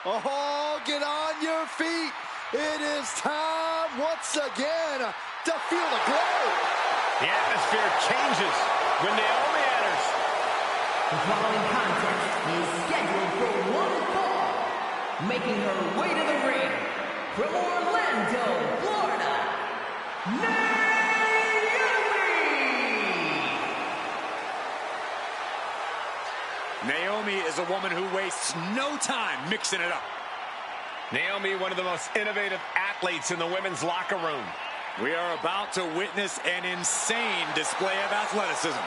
Oh, get on your feet. It is time once again to feel the glow. The atmosphere changes when Naomi enters. The following contest is scheduled for one fall. Making her way to the ring from Orlando, Florida, Naomi is a woman who wastes no time mixing it up. Naomi, one of the most innovative athletes in the women's locker room. We are about to witness an insane display of athleticism.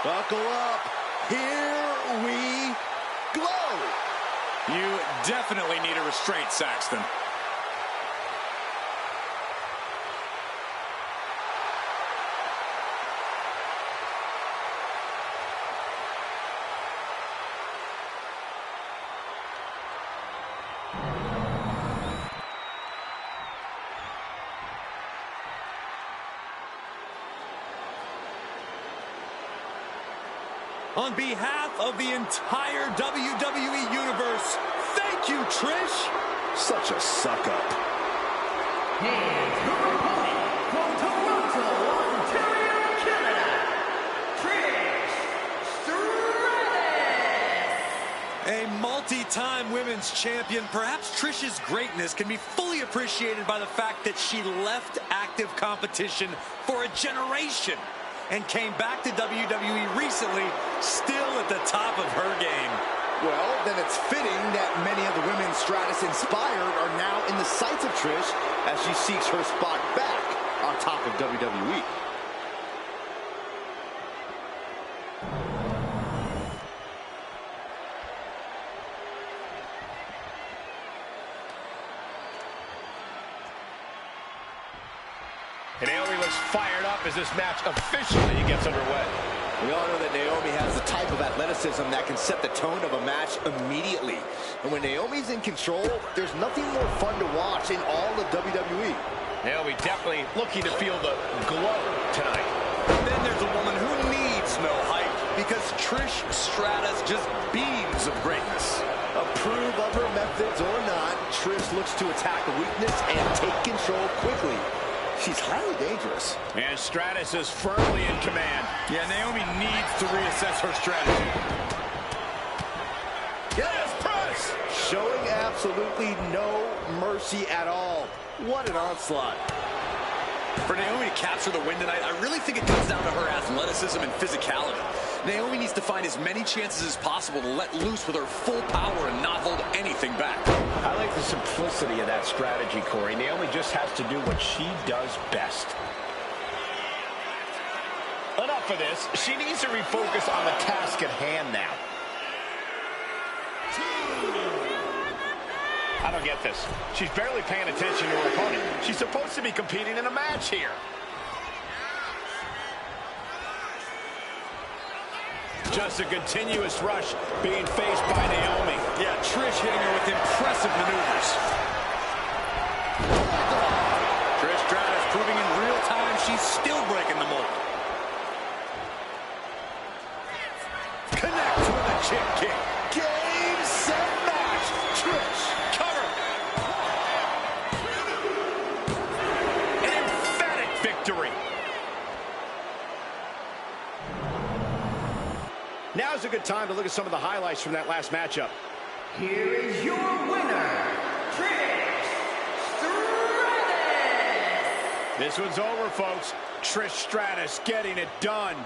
Buckle up. Here we go. You definitely need a restraint, Saxton. On behalf of the entire WWE Universe, thank you, Trish. Such a suck-up. and her opponent from Toronto, Ontario, Canada, Trish Stratus. A multi-time women's champion, perhaps Trish's greatness can be fully appreciated by the fact that she left active competition for a generation and came back to WWE recently, still at the top of her game. Well, then it's fitting that many of the women Stratus inspired are now in the sights of Trish as she seeks her spot back on top of WWE. And Naomi looks fired up as this match officially gets underway. We all know that Naomi has the type of athleticism that can set the tone of a match immediately. And when Naomi's in control, there's nothing more fun to watch in all of WWE. Naomi definitely looking to feel the glow tonight. And then there's a woman who needs no hype because Trish Stratus just beams of greatness. Approve of her methods or not, Trish looks to attack a weakness and take control quickly. She's highly dangerous. And Stratus is firmly in command. Yeah, Naomi needs to reassess her strategy. Yes, press! Showing absolutely no mercy at all. What an onslaught. For Naomi to capture the win tonight, I really think it comes down to her athleticism and physicality. Naomi needs to find as many chances as possible to let loose with her full power and not hold anything back. I like the simplicity of that strategy, Corey. Naomi just has to do what she does best. Enough of this. She needs to refocus on the task at hand now. I don't get this. She's barely paying attention to her opponent. She's supposed to be competing in a match here. Just a continuous rush being faced by Naomi. Yeah, Trish hitting her with impressive maneuvers. Trish Stratus proving in real time she's still breaking the mold. Connect with a kick kick. Game, set, match. Trish. Cover. An emphatic victory. Now's a good time to look at some of the highlights from that last matchup. Here is your winner, Trish Stratus. This one's over, folks. Trish Stratus getting it done.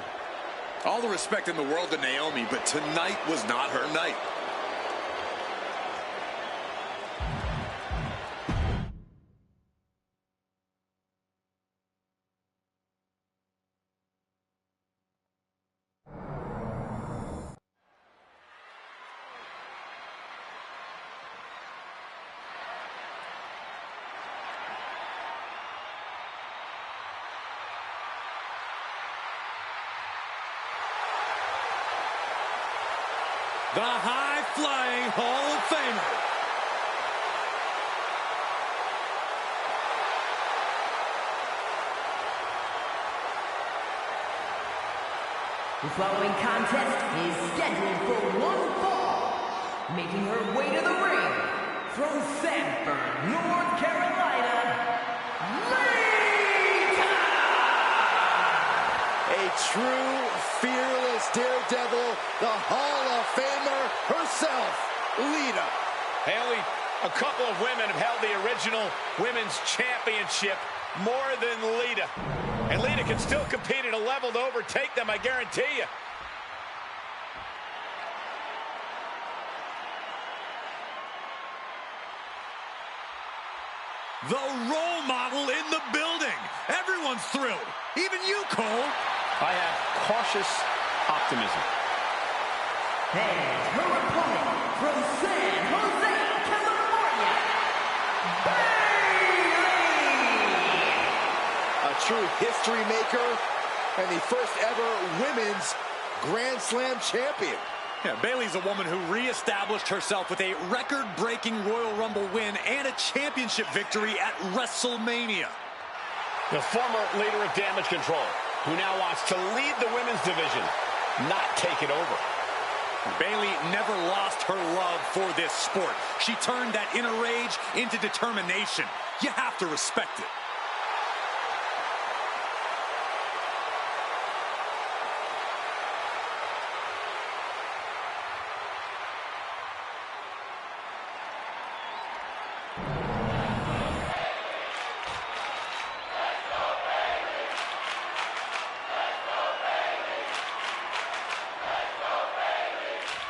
All the respect in the world to Naomi, but tonight was not her night. the high-flying Hall of Famer. The following contest is scheduled for one fall. Making her way to the ring from Sanford, North Carolina, Lita! A true, fearless daredevil, the Hall of Famer herself, Lita. Haley, a couple of women have held the original Women's Championship more than Lita. And Lita can still compete at a level to overtake them, I guarantee you. The role model in the building. Everyone's thrilled. Even you, Cole. I have cautious optimism. And her opponent from San Jose, California, A true history maker and the first ever women's Grand Slam champion. Yeah, Bayley's a woman who reestablished herself with a record-breaking Royal Rumble win and a championship victory at WrestleMania. The former leader of Damage Control, who now wants to lead the women's division, not take it over. Bayley never lost her love for this sport. She turned that inner rage into determination. You have to respect it.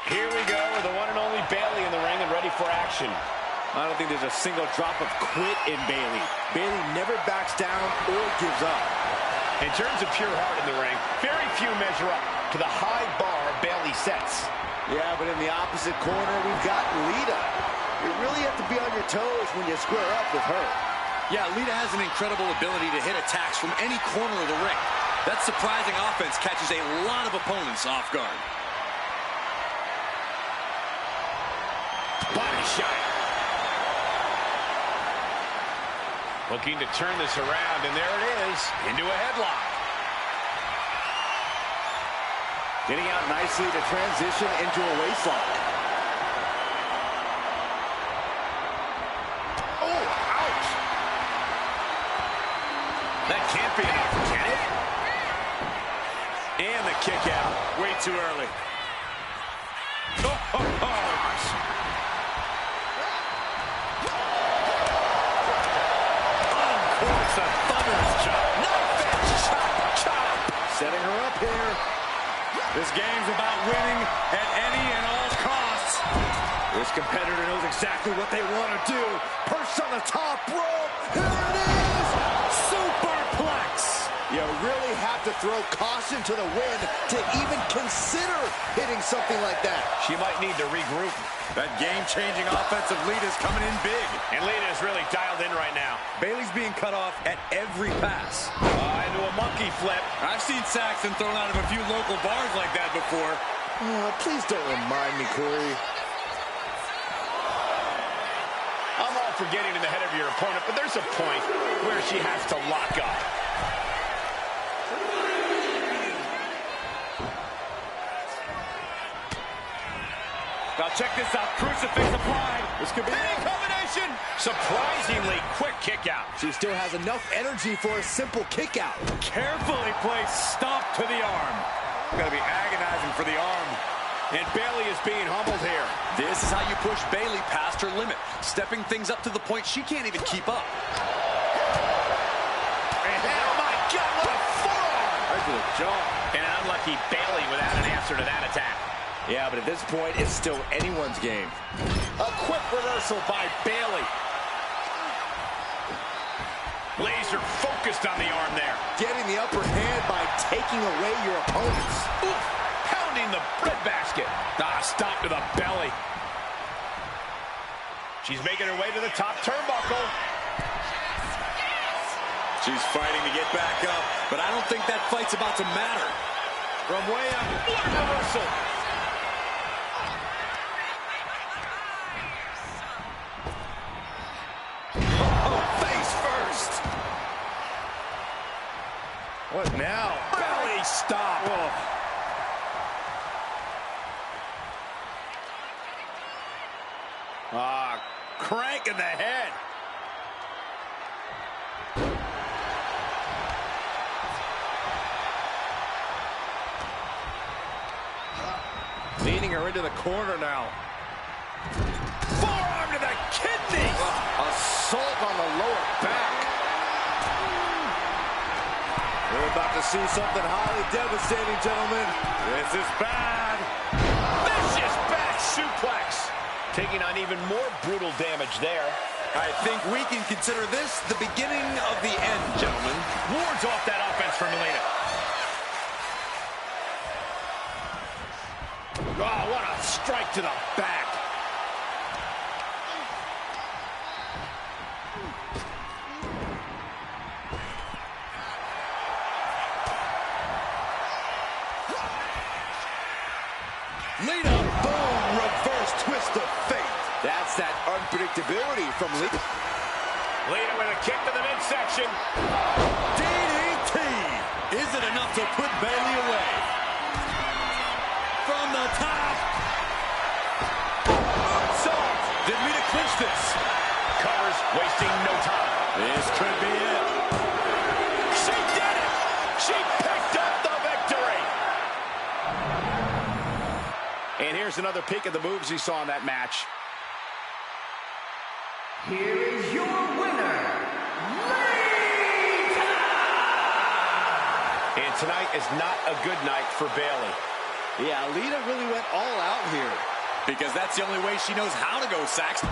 Here we go with the one and only Bayley in the ring and ready for action. I don't think there's a single drop of quit in Bayley. Bayley never backs down or gives up. In terms of pure heart in the ring, very few measure up to the high bar Bayley sets. Yeah, but in the opposite corner, we've got Lita. You really have to be on your toes when you square up with her. Yeah, Lita has an incredible ability to hit attacks from any corner of the ring. That surprising offense catches a lot of opponents off guard. Body shot. Looking to turn this around, and there it is, into a headlock. Getting out nicely to transition into a waistlock. Oh, ouch! That can't be enough, can it? And the kick out. Way too early. Oh. A thunderous chop. Knife edge chop. Setting her up here. This game's about winning at any and all costs. This competitor knows exactly what they want to do. Perched on the top rope. Here it is. Superplex. You really have to throw caution to the wind to even consider hitting something like that. She might need to regroup. That game-changing offensive Lita's coming in big. And Lita is really dialed in right now. Bayley's being cut off at every pass. Into a monkey flip. I've seen Saxon thrown out of a few local bars like that before. Please don't remind me, Corey. I'm all for getting in the head of your opponent, but there's a point where she has to lock up. Now check this out. Crucifix applied. This could be a combination. Surprisingly quick kick out. She still has enough energy for a simple kick out. Carefully placed stomp to the arm. Gotta be agonizing for the arm. And Bayley is being humbled here. This is how you push Bayley past her limit. Stepping things up to the point she can't even keep up. And oh my God, what a forearm. Right to the jaw. And an unlucky Bayley without an answer to that attack. Yeah, but at this point, it's still anyone's game. A quick reversal by Bayley. Laser focused on the arm there. Getting the upper hand by taking away your opponents. Oof, pounding the breadbasket. Stop to the belly. She's making her way to the top turnbuckle. She's fighting to get back up, but I don't think that fight's about to matter. From way up, what a reversal. reversed. What now? Belly stop. Oh. Crank in the head. Leading her into the corner now. Forearm to the kidney. Assault on the lower back. We're about to see something highly devastating, gentlemen. This is bad. Vicious back suplex. Taking on even more brutal damage there. I think we can consider this the beginning of the end, gentlemen. Wards off that offense for Melina. Oh, what a strike to the back. Lita, boom, reverse twist of fate. That's that unpredictability from Lita. Lita with a kick to the midsection. DDT! Is it enough to put Bayley away? From the top. So, did Lita clinch this? Covers, wasting no time. This could be it. She did it! She picked up the victory! And here's another peek at the moves he saw in that match. Here is your winner, Lita! And tonight is not a good night for Bayley. Yeah, Lita really went all out here. Because that's the only way she knows how to go, Saxton.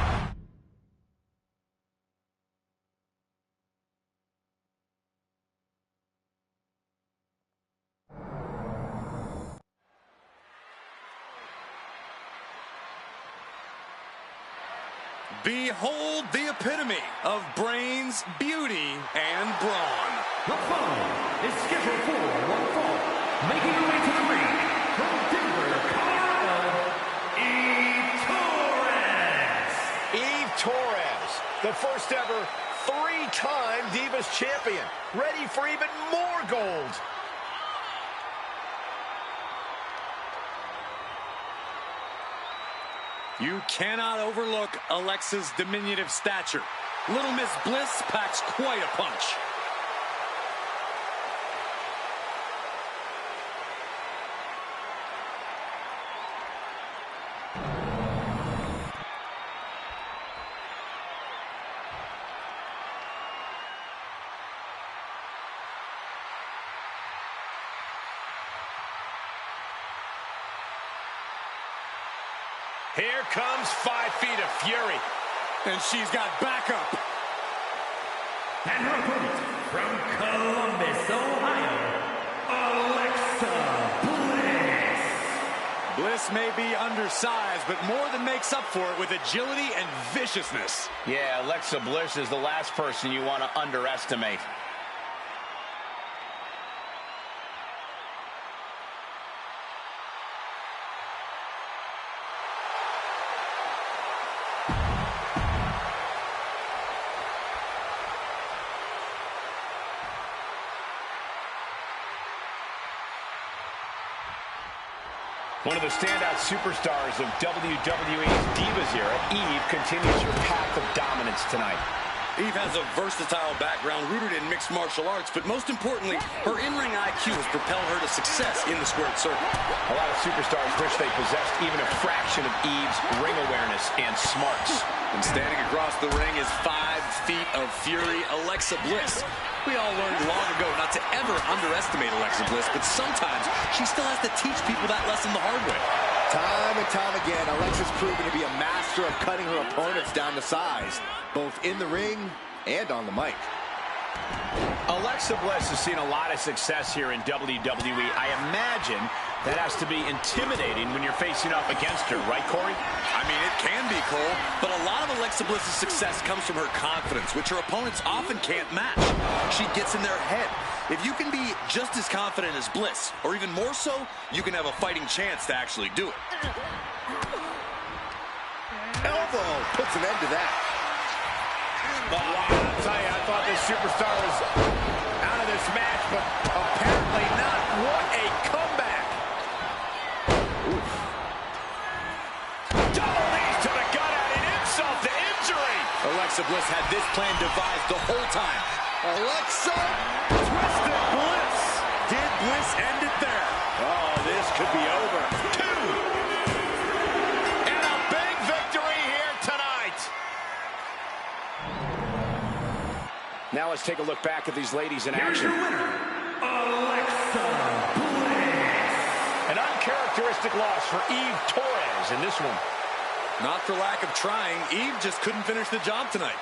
Behold the epitome of brains, beauty, and brawn. The following is scheduled for one fall, making her way to the ring from Denver, Colorado, Eve Torres. Eve Torres, the first ever three-time Divas champion, ready for even more gold. You cannot overlook Alexa's diminutive stature. Little Miss Bliss packs quite a punch. Here comes 5 feet of fury. And she's got backup. And her opponent from Columbus, Ohio, Alexa Bliss. Bliss may be undersized, but more than makes up for it with agility and viciousness. Yeah, Alexa Bliss is the last person you want to underestimate. One of the standout superstars of WWE's Divas era, Eve continues her path of dominance tonight. Eve has a versatile background rooted in mixed martial arts, but most importantly, her in-ring IQ has propelled her to success in the squared circle. A lot of superstars wish they possessed even a fraction of Eve's ring awareness and smarts. And standing across the ring is 5 feet of fury, Alexa Bliss. We all learned long ago not to ever underestimate Alexa Bliss, but sometimes she still has to teach people that lesson the hard way. Time and time again, Alexa's proven to be a master of cutting her opponents down to size, both in the ring and on the mic. Alexa Bliss has seen a lot of success here in WWE. I imagine that has to be intimidating when you're facing up against her, right, Corey? I mean, it can be, Cole, but a lot of Alexa Bliss's success comes from her confidence, which her opponents often can't match. She gets in their head. If you can be just as confident as Bliss, or even more so, you can have a fighting chance to actually do it. Elbow puts an end to that. Oh, wow, I'll tell you, I thought this superstar is out of this match, but apparently not. What a comeback. Oof. Double knees to the gut, adding insult to injury. Alexa Bliss had this plan devised the whole time. Alexa, twisted Bliss. Did Bliss end it there? Oh, this could be over. 2. And a big victory here tonight. Now let's take a look back at these ladies in action. Here's your winner, Alexa Bliss. An uncharacteristic loss for Eve Torres in this one. Not for lack of trying. Eve just couldn't finish the job tonight.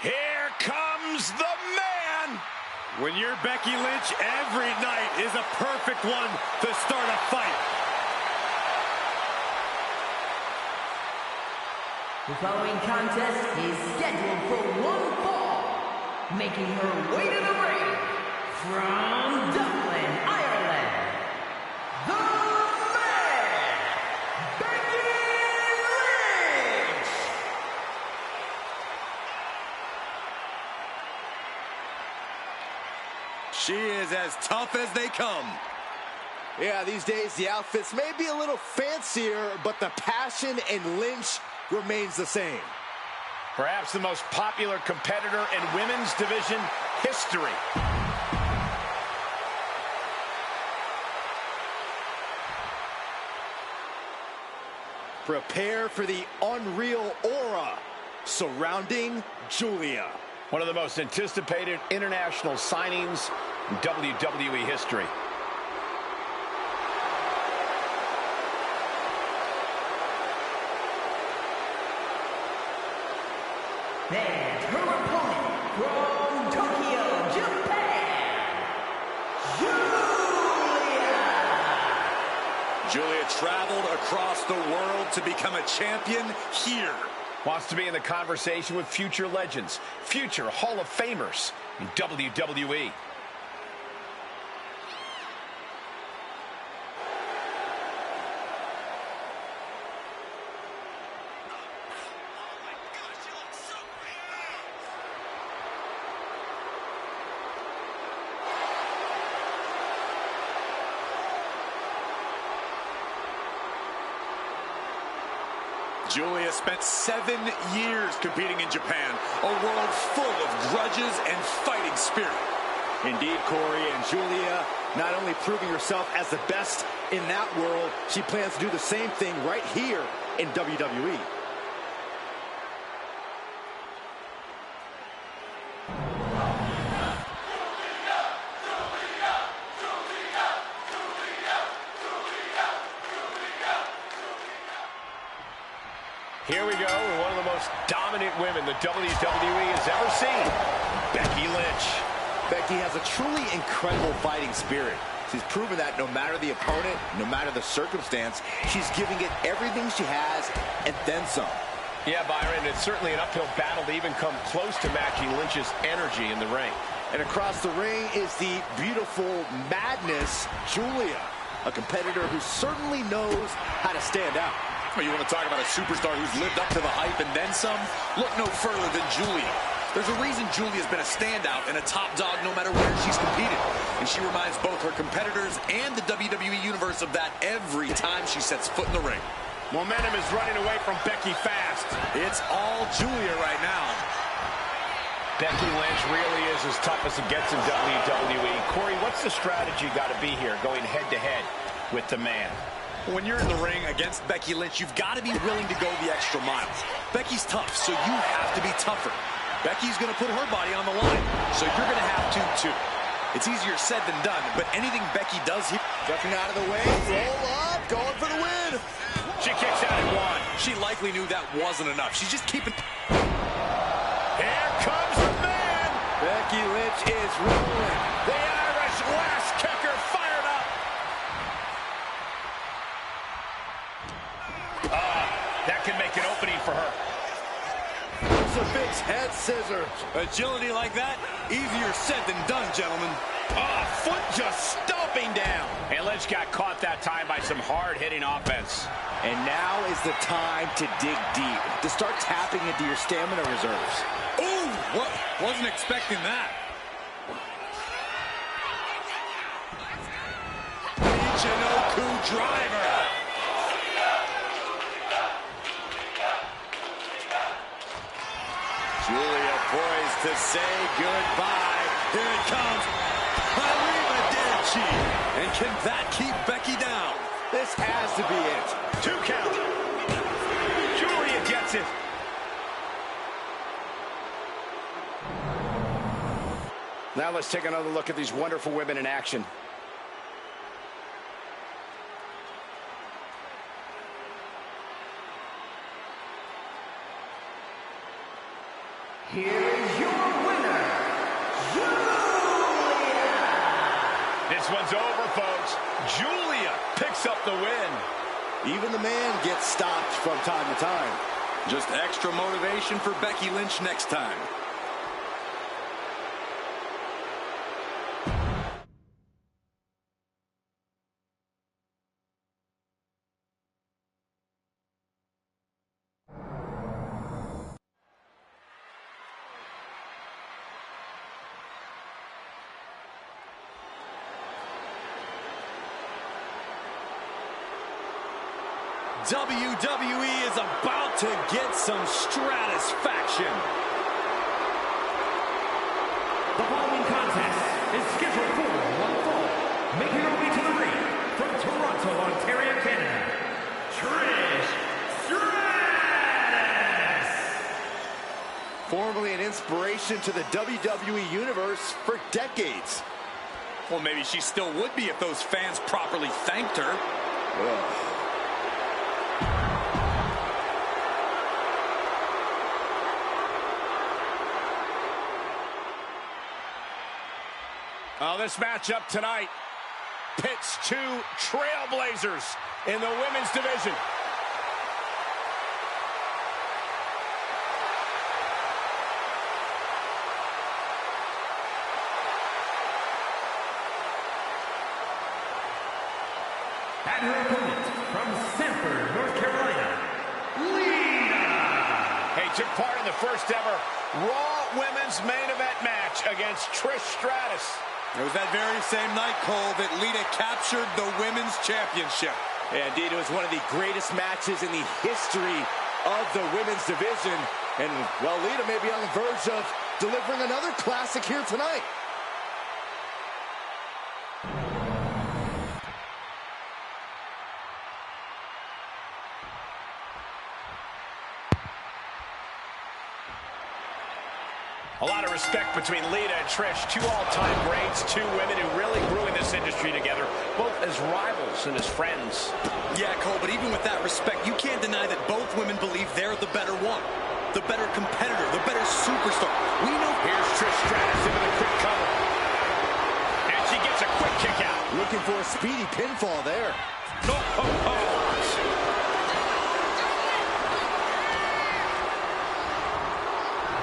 Here comes the man. When you're Becky Lynch, every night is a perfect one to start a fight. The following contest is scheduled for one fall. Making her way to the ring from Dublin, Ireland, the man, Becky Lynch. She is as tough as they come. Yeah, these days the outfits may be a little fancier, but the passion in Lynch remains the same. Perhaps the most popular competitor in women's division history. Prepare for the unreal aura surrounding Julia. One of the most anticipated international signings in WWE history. And her opponent from Tokyo, Japan, Julia. Julia traveled across the world to become a champion here. Wants to be in the conversation with future legends, future Hall of Famers in WWE. Julia spent 7 years competing in Japan, a world full of grudges and fighting spirit. Indeed, Corey, and Julia not only proving herself as the best in that world, she plans to do the same thing right here in WWE. Here we go with one of the most dominant women the WWE has ever seen, Becky Lynch. Becky has a truly incredible fighting spirit. She's proven that no matter the opponent, no matter the circumstance, she's giving it everything she has and then some. Yeah, Byron, it's certainly an uphill battle to even come close to matching Lynch's energy in the ring. And across the ring is the beautiful madness, Julia, a competitor who certainly knows how to stand out. You want to talk about a superstar who's lived up to the hype and then some? Look no further than Julia. There's a reason Julia's been a standout and a top dog no matter where she's competed. And she reminds both her competitors and the WWE Universe of that every time she sets foot in the ring. Momentum is running away from Becky fast. It's all Julia right now. Becky Lynch really is as tough as it gets in WWE. Corey, what's the strategy got to be here going head-to-head with the man? When you're in the ring against Becky Lynch, you've got to be willing to go the extra mile. Becky's tough, so you have to be tougher. Becky's going to put her body on the line, so you're going to have to, too. It's easier said than done, but anything Becky does here... Ducking out of the way, roll up, going for the win. She kicks out at 1. She likely knew that wasn't enough. She's just keeping... Here comes the man! Becky Lynch is rolling. The Irish last kicker fired up. That can make an opening for her. Crucifix head scissors. Agility like that, easier said than done, gentlemen. Oh, foot just stomping down. And Lynch got caught that time by some hard-hitting offense. And now is the time to dig deep, to start tapping into your stamina reserves. Ooh, wasn't expecting that. Michinoku driver. Julia poised to say goodbye. Here it comes. Arrivederci. And can that keep Becky down? This has to be it. 2 count. Julia gets it. Now let's take another look at these wonderful women in action. Here is your winner, Julia! This one's over, folks. Julia picks up the win. Even the man gets stopped from time to time. Just extra motivation for Becky Lynch next time. WWE is about to get some stratisfaction. The following contest is scheduled for one fall. Making her way to the ring from Toronto, Ontario, Canada, Trish Stratus! Formerly an inspiration to the WWE Universe for decades. Well, maybe she still would be if those fans properly thanked her. Ugh. Oh, this matchup tonight pits 2 trailblazers in the women's division. And her opponent from Sanford, North Carolina, Lita! Hey, took part in the first ever Raw Women's Main Event match against Trish Stratus. It was that very same night, Cole, that Lita captured the Women's Championship. Yeah, indeed, it was one of the greatest matches in the history of the women's division. And, well, Lita may be on the verge of delivering another classic here tonight. A lot of respect between Lita and Trish, 2 all-time greats, 2 women who really grew in this industry together, both as rivals and as friends. Yeah, Cole, but even with that respect, you can't deny that both women believe they're the better one, the better competitor, the better superstar. We know. Here's Trish Stratus into the quick cover. And she gets a quick kick out. Looking for a speedy pinfall there. Oh, oh, oh.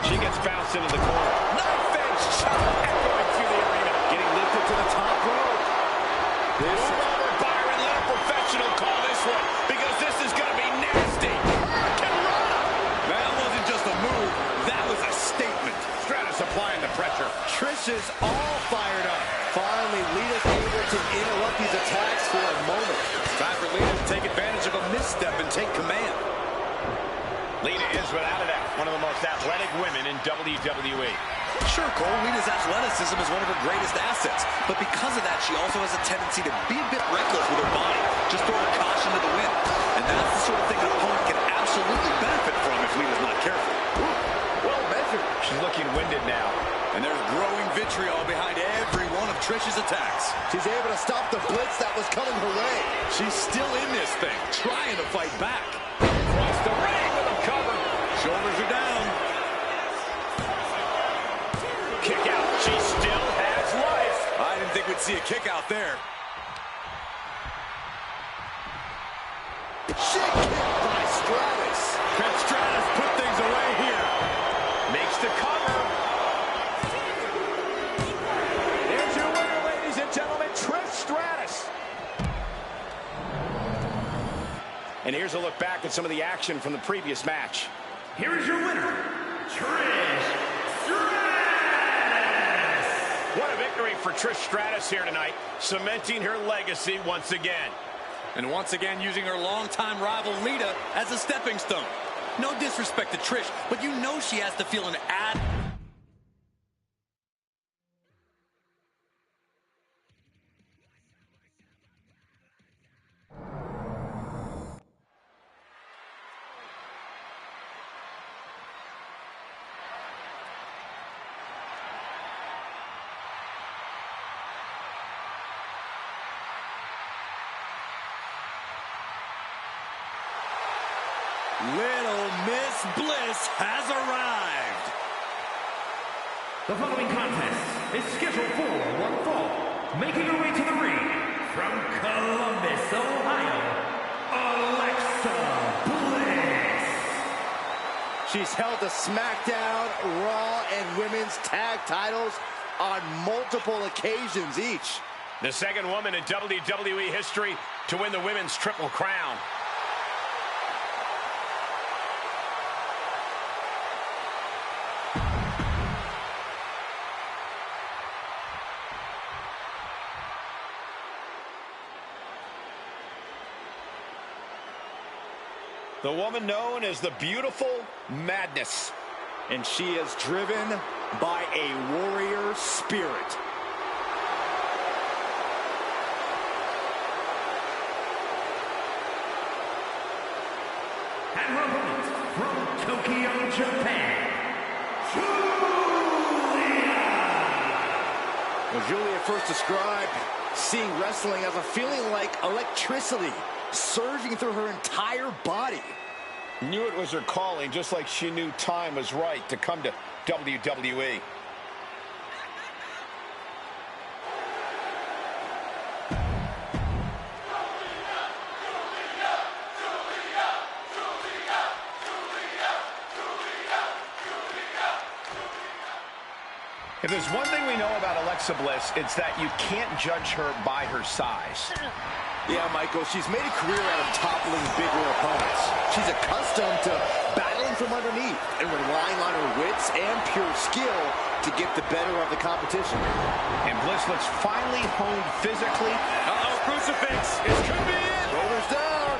She gets bounced into the corner. Knife-edge shot echoing through the arena. Getting lifted to the top rope. This is over, Byron. Let a professional call this one, because this is going to be nasty. Hurricanrana. That wasn't just a move. That was a statement. Stratus applying the pressure. Trish is all fired up. Finally, Lita's able to interrupt these attacks for a moment. Time for Lita to take advantage of a misstep and take command. Lita is, without a doubt, one of the most athletic women in WWE. Sure, Cole, Lita's athleticism is one of her greatest assets. But because of that, she also has a tendency to be a bit reckless with her body. Just throwing caution to the wind. And that's the sort of thing an opponent can absolutely benefit from if Lita's not careful. Well measured. She's looking winded now. And there's growing vitriol behind every one of Trish's attacks. She's able to stop the blitz that was coming her way. She's still in this thing, trying to fight back. Across the ring with a cover. Shoulders are down. Kick out. She still has life. I didn't think we'd see a kick out there. Shit kick by Stratus. And here's a look back at some of the action from the previous match. Here is your winner, Trish Stratus. What a victory for Trish Stratus here tonight, cementing her legacy once again. And once again using her longtime rival Lita as a stepping stone. No disrespect to Trish, but you know she has to feel an ad. Little Miss Bliss has arrived. The following contest is scheduled for one fall. Making her way to the ring from Columbus, Ohio, Alexa Bliss. She's held the SmackDown, Raw, and Women's Tag titles on multiple occasions each. The second woman in WWE history to win the Women's Triple Crown. The woman known as the Beautiful Madness. And she is driven by a warrior spirit. And her opponent from Tokyo, Japan, Julia. Well, Julia first described seeing wrestling as a feeling like electricity surging through her entire body. Knew it was her calling, just like she knew time was right to come to WWE. If there's one thing we know about Alexa Bliss, it's that you can't judge her by her size. Yeah, Michael, she's made a career out of toppling bigger opponents. She's accustomed to battling from underneath and relying on her wits and pure skill to get the better of the competition. And Bliss looks finely honed physically. Uh-oh, crucifix. It's could be it. Shoulders down.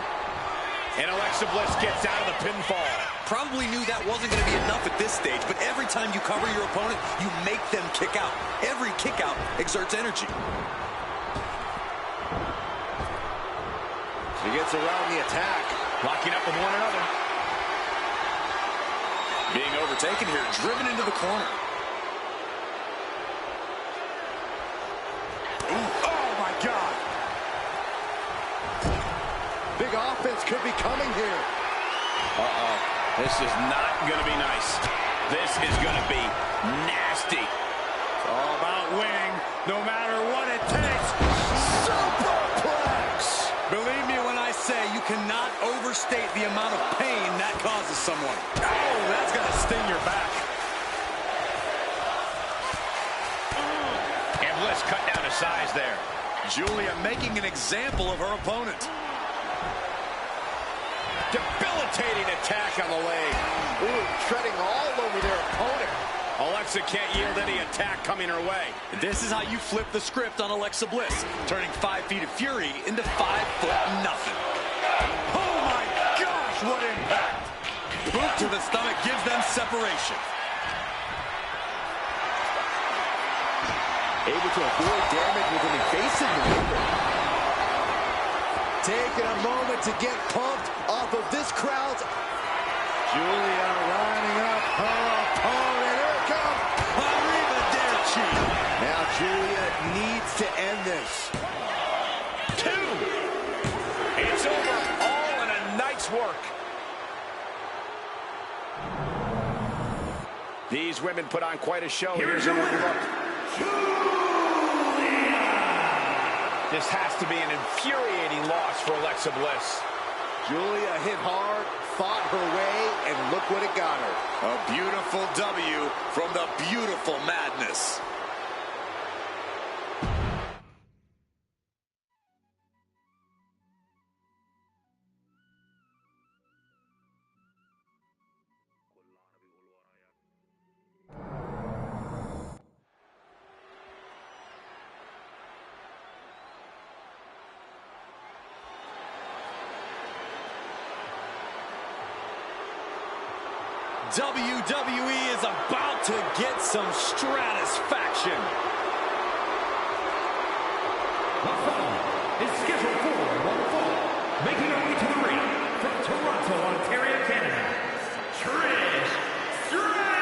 And Alexa Bliss gets out of the pinfall. Probably knew that wasn't going to be enough at this stage, but every time you cover your opponent, you make them kick out. Every kick out exerts energy. She gets around the attack. Locking up with one another. Being overtaken here, driven into the corner. Ooh. Oh, my God. Big offense could be coming here. Uh-oh. This is not going to be nice. This is going to be nasty. It's all about winning, no matter what it takes. Superplex. Believe me when I say you cannot overstate the amount of pain that causes someone. Oh, that's going to sting your back. And Bliss cut down to size there. Julia making an example of her opponent. Debilitating attack on the leg. Ooh, treading all over their opponent. Alexa can't yield any attack coming her way. This is how you flip the script on Alexa Bliss, turning 5 feet of fury into 5 foot nothing. Oh my gosh, what impact! Boot to the stomach gives them separation. Able to avoid damage with an evasive maneuver. Taking a moment to get pumped off of this crowd's. Julia lining up her opponent. Here it comes. Arrivederci. Now Julia needs to end this. 2. It's over all in a night's work. These women put on quite a show. Here's your winner, This has to be an infuriating loss for Alexa Bliss. Julia hit hard, fought her way, and look what it got her. A beautiful W from the beautiful Madness. WWE is about to get some stratisfaction. The following is scheduled for one fall, making her way to the ring from Toronto, Ontario, Canada, Trish Stratus.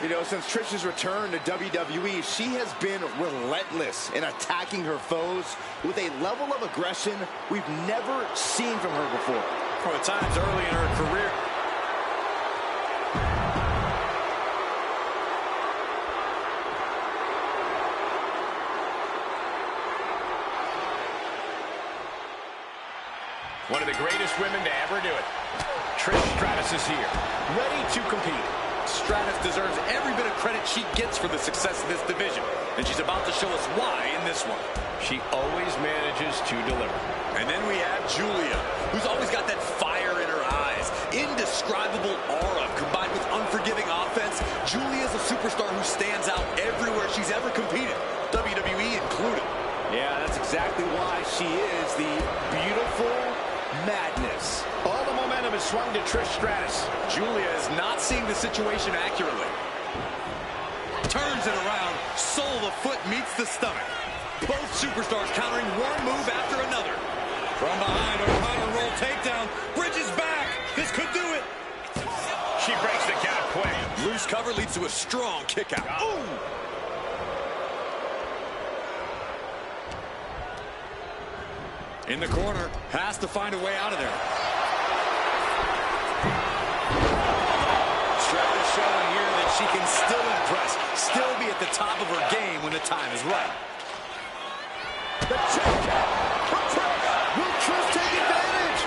You know, since Trish's return to WWE, she has been relentless in attacking her foes with a level of aggression we've never seen from her before. For times early in her career. One of the greatest women to ever do it. Trish Stratus is here, ready to compete. Stratus deserves every bit of credit she gets for the success of this division, and she's about to show us why in this one. She always manages to deliver. And then we have Julia, who's always got that fire in her eyes, indescribable aura combined with unforgiving offense. Julia's a superstar who stands out everywhere she's ever competed, WWE included. Yeah, that's exactly why she is the beautiful madness. All the momentum is swung to Trish Stratus. Julia is not seeing the situation accurately. Turns it around, sole of the foot meets the stomach. Both superstars countering one move after another. From behind, O'Connor roll takedown. Bridges back. This could do it. She breaks the count quick. Loose cover leads to a strong kick out. Ooh! In the corner, has to find a way out of there. Stratus showing here that she can still impress, still be at the top of her game when the time is right. The check from Trish. Will Trish take advantage?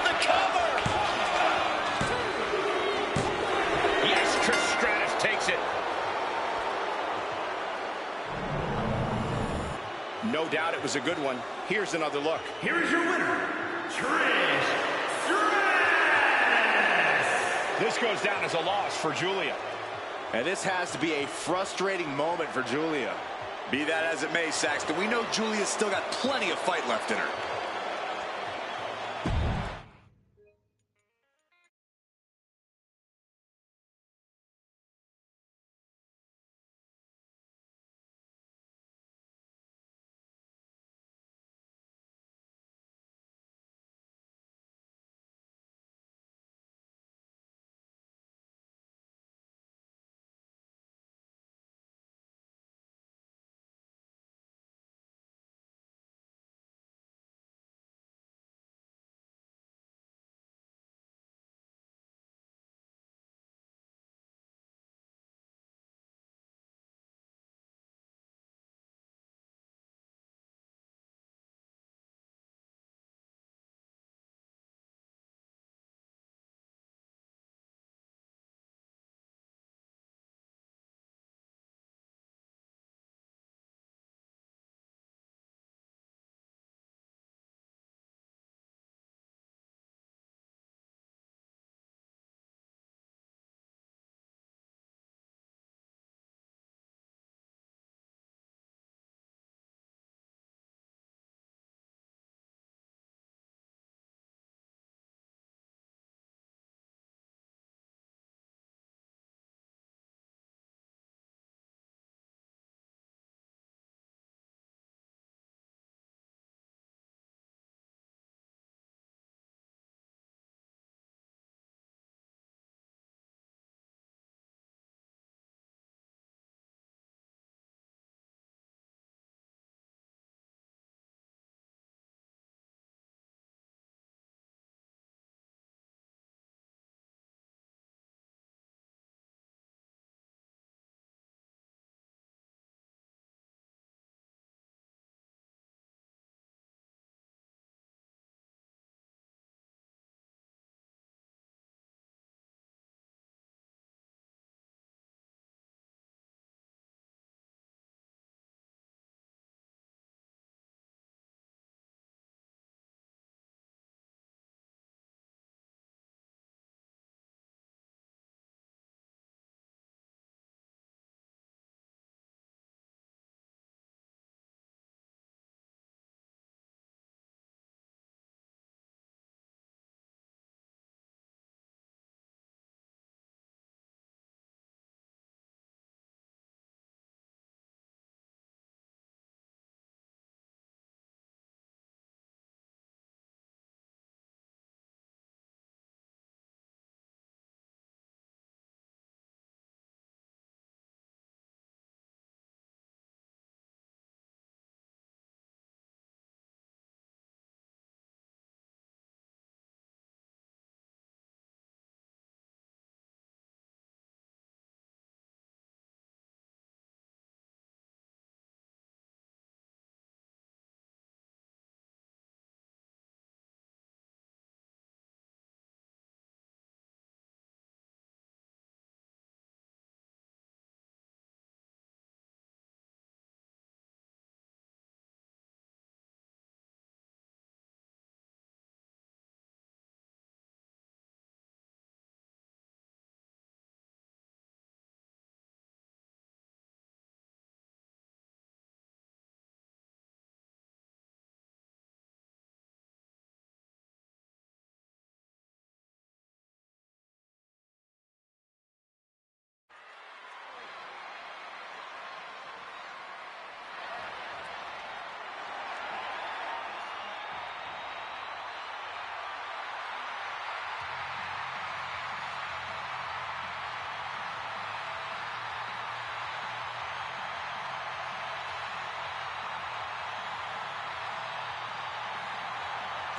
The cover! Yes, Trish Stratus takes it. No doubt it was a good one. Here's another look. Here is your winner, Trish Stratus. This goes down as a loss for Julia. And this has to be a frustrating moment for Julia. Be that as it may, Saxton, we know Julia's still got plenty of fight left in her.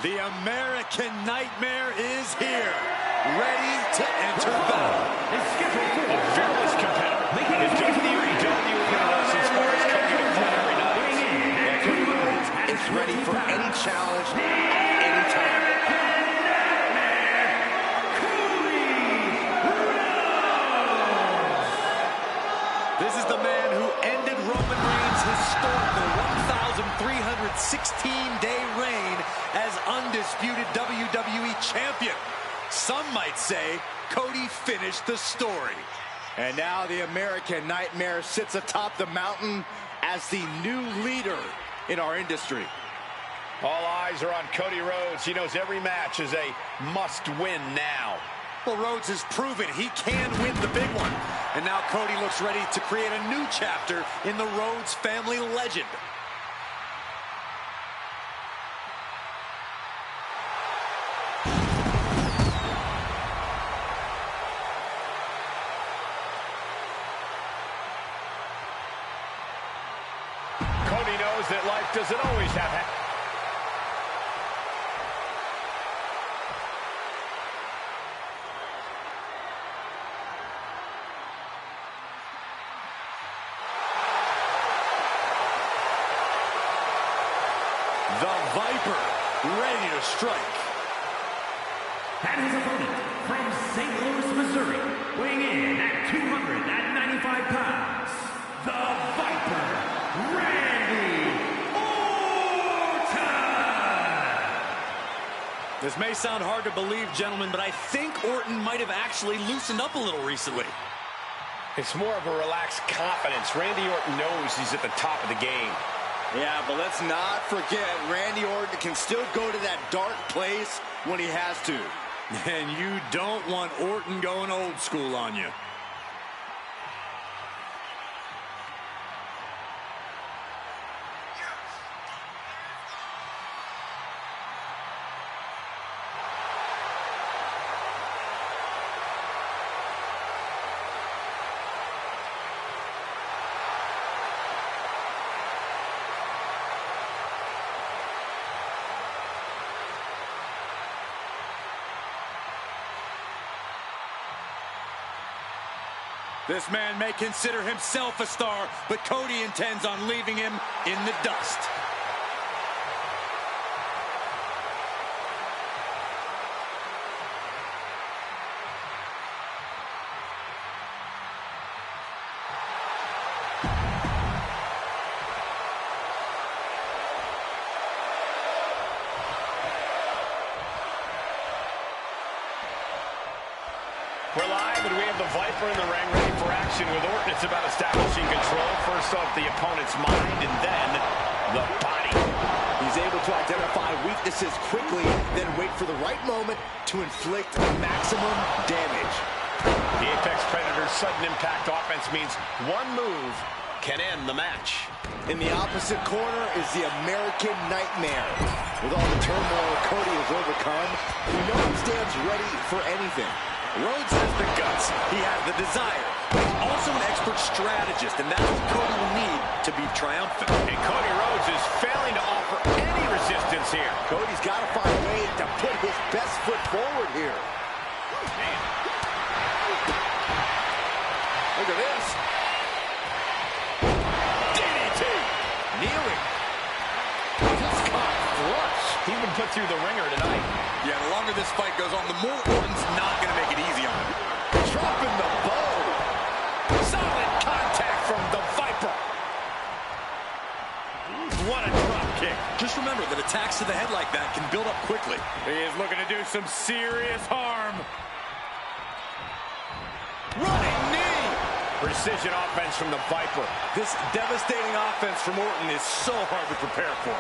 The American Nightmare is here, ready to enter battle. A fearless competitor. His WWE universe inspires Cody to fight every night. And Cody Rhodes is ready for any challenge, anytime. This is the man who ended Roman Reigns' historical 1,316-day reign as undisputed WWE champion. Some might say Cody finished the story. And now the American Nightmare sits atop the mountain as the new leader in our industry. All eyes are on Cody Rhodes. He knows every match is a must-win now. Well, Rhodes has proven he can win the big one. And now Cody looks ready to create a new chapter in the Rhodes family legend. Cody knows that life doesn't always have The Viper, ready to strike. And his opponent from St. Louis, Missouri, weighing in at 295 pounds, the Viper, Randy Orton! This may sound hard to believe, gentlemen, but I think Orton might have actually loosened up a little recently. It's more of a relaxed confidence. Randy Orton knows he's at the top of the game. Yeah, but let's not forget, Randy Orton can still go to that dark place when he has to. And you don't want Orton going old school on you. This man may consider himself a star, but Cody intends on leaving him in the dust. We're live, and we have the Viper in the ring ready for action with Orton. It's about establishing control. First off the opponent's mind, and then the body. He's able to identify weaknesses quickly, then wait for the right moment to inflict maximum damage. The Apex Predator's sudden impact offense means one move can end the match. In the opposite corner is the American Nightmare. With all the turmoil Cody has overcome, we know he stands ready for anything. Rhodes has the guts, he has the desire, but he's also an expert strategist, and that's what Cody will need to be triumphant. And Cody Rhodes is failing to offer any resistance here. Cody's got to find a way to put his best foot forward here. Man. Look at this. DDT. Kneeling. Just caught flush. He's been put through the ringer tonight. Yeah, the longer this fight goes on, the more Orton's not going to make it easy on him. Dropping the bow. Solid contact from the Viper. What a drop kick. Just remember that attacks to the head like that can build up quickly. He is looking to do some serious harm. Running knee. Precision offense from the Viper. This devastating offense from Orton is so hard to prepare for.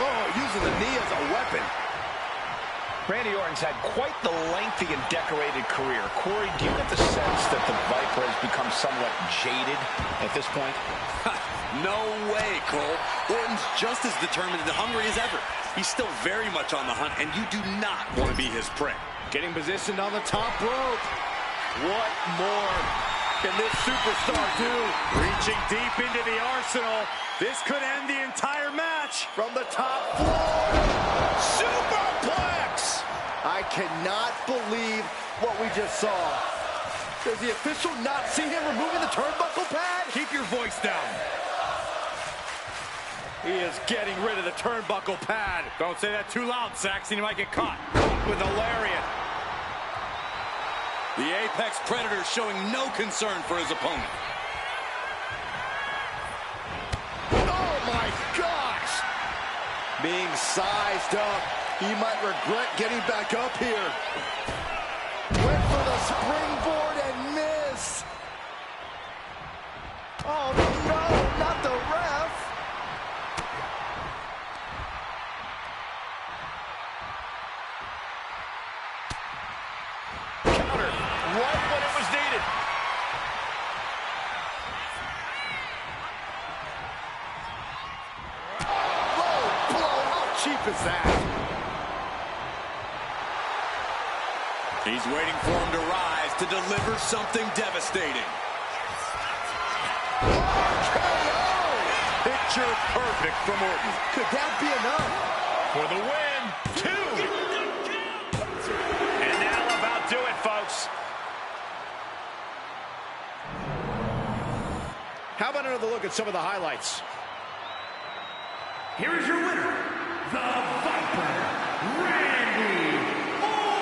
Oh, using the knee as a weapon. Randy Orton's had quite the lengthy and decorated career. Corey, do you get the sense that the Viper has become somewhat jaded at this point? No way, Cole. Orton's just as determined and hungry as ever. He's still very much on the hunt, and you do not want to be his prey. Getting positioned on the top rope. What more can this superstar do? Reaching deep into the arsenal. This could end the entire match. punch from the top floor. Superplex! I cannot believe what we just saw. Does the official not see him removing the turnbuckle pad? Keep your voice down. He is getting rid of the turnbuckle pad. Don't say that too loud, Saxon. You might get caught. With a lariat. The Apex Predator showing no concern for his opponent. Oh my gosh! Being sized up, he might regret getting back up here. Went for the springboard and missed. Oh no, not the ref. Counter, right when it was needed. Low blow, how cheap is that? He's waiting for him to rise to deliver something devastating. RKO! Picture perfect from Orton. Could that be enough? For the win, 2. And that'll about do it, folks. How about another look at some of the highlights? Here is your winner, the Viper, Randy Orton!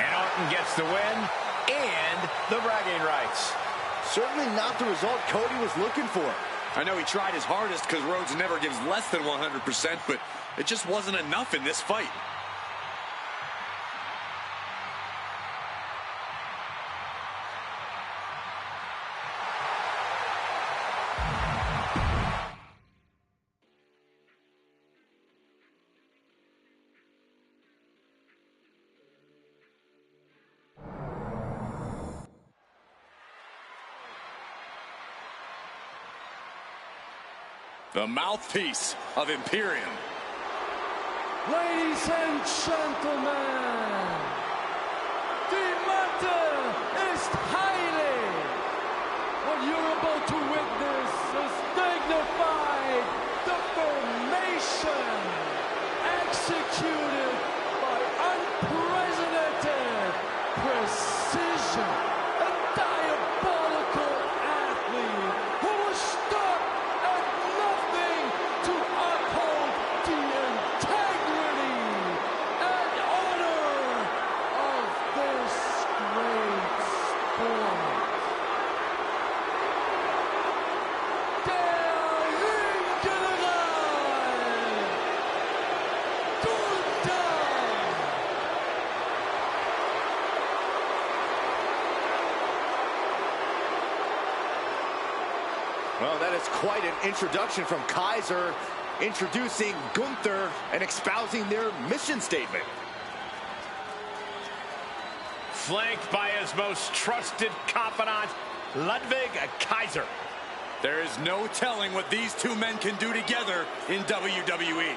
And Orton gets the win and the bragging rights. Certainly not the result Cody was looking for. I know he tried his hardest because Rhodes never gives less than 100%, but it just wasn't enough in this fight. The mouthpiece of Imperium. Ladies and gentlemen, the matter is highly. What you're about to witness is dignified defamation executed by unprecedented precision. A diabolical athlete who was stuck at nothing to uphold the integrity and honor of this great sport. Der Ringgeneral Gunther. Well, that is quite an introduction from Kaiser, introducing Gunther and espousing their mission statement. Flanked by his most trusted confidant, Ludwig Kaiser. There is no telling what these two men can do together in WWE.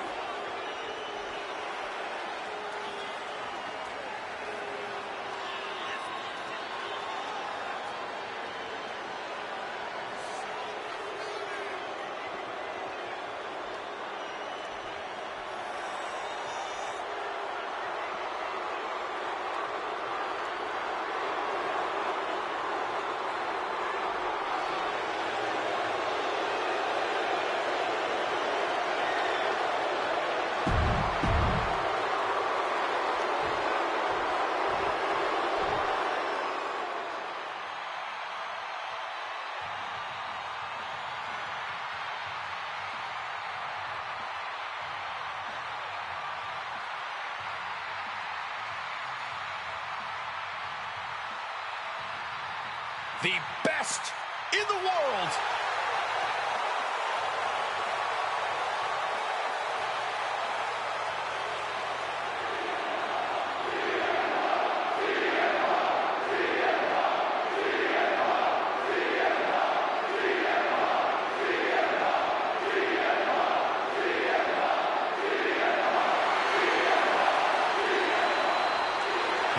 The best in the world.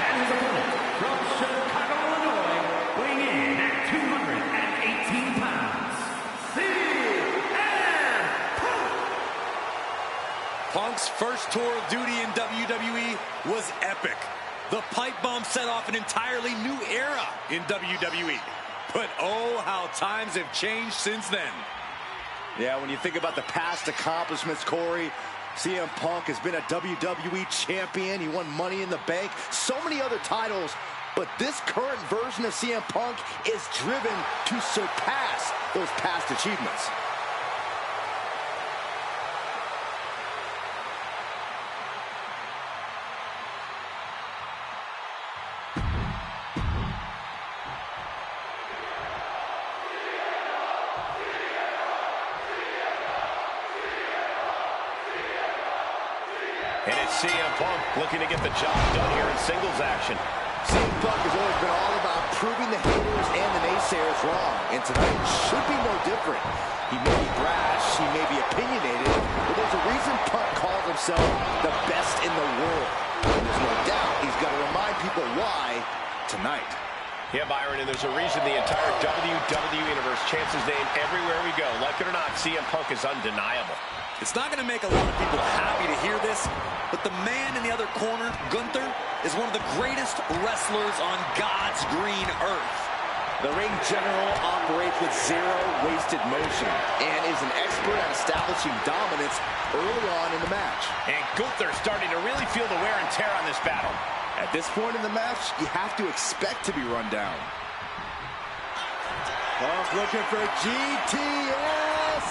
And his opponent from Chicago, Illinois, weighing in at 218 pounds, Punk's first tour of duty in WWE was epic. The pipe bomb set off an entirely new era in WWE. But oh, how times have changed since then. Yeah, when you think about the past accomplishments, Corey, CM Punk has been a WWE champion. He won Money in the Bank, so many other titles. But this current version of CM Punk is driven to surpass those past achievements. And it's CM Punk looking to get the job done here in singles action. CM Punk has always been all about proving the haters and the naysayers wrong, and tonight should be no different. He may be brash, he may be opinionated, but there's a reason Punk calls himself the best in the world. And there's no doubt he's got to remind people why tonight. Yeah, Byron, and there's a reason the entire WWE Universe chants his name everywhere we go. Like it or not, CM Punk is undeniable. It's not going to make a lot of people happy to hear this, but the man in the other corner, Gunther, is one of the greatest wrestlers on God's green earth. The ring general operates with zero wasted motion and is an expert at establishing dominance early on in the match. And Gunther's starting to really feel the wear and tear on this battle. At this point in the match, you have to expect to be run down. Punk looking for GTS.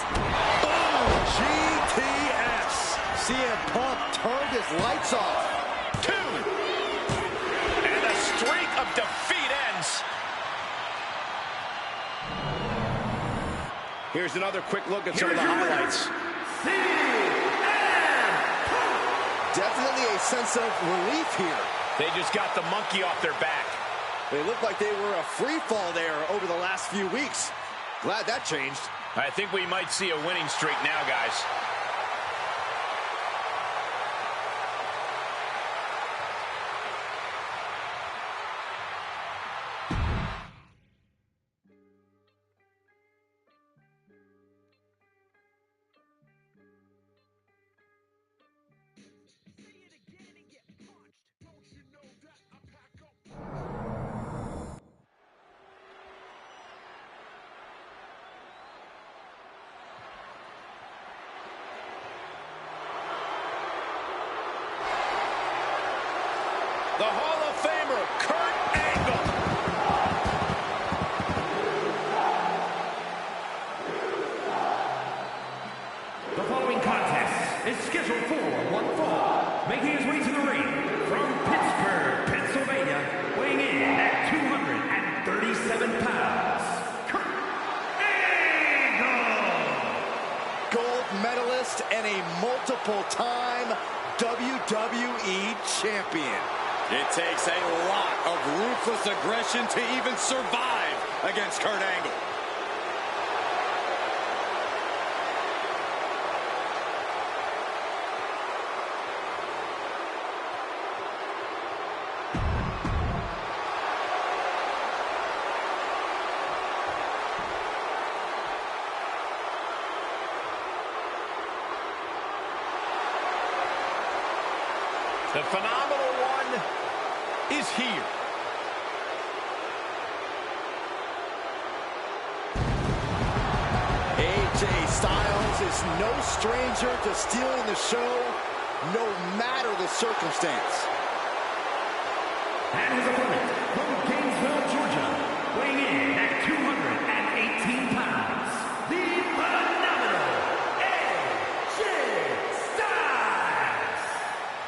Boom! GTS. CM Punk turned his lights off. 2. And the streak of defeat ends. Here's another quick look at some of the highlights. Definitely a sense of relief here. They just got the monkey off their back. They looked like they were a free fall there over the last few weeks. Glad that changed. I think we might see a winning streak now, guys. The Hall of Famer, Kurt Angle. The following contest is scheduled for one fall. Making his way to the ring from Pittsburgh, Pennsylvania, weighing in at 237 pounds, Kurt Angle. Gold medalist and a multiple-time WWE champion. It takes a lot of ruthless aggression to even survive against Kurt Angle. The phenomenal one is here. AJ Styles is no stranger to stealing the show, no matter the circumstance. And his opponent from Gainesville, Georgia, weighing in at 218 pounds, the phenomenal AJ Styles.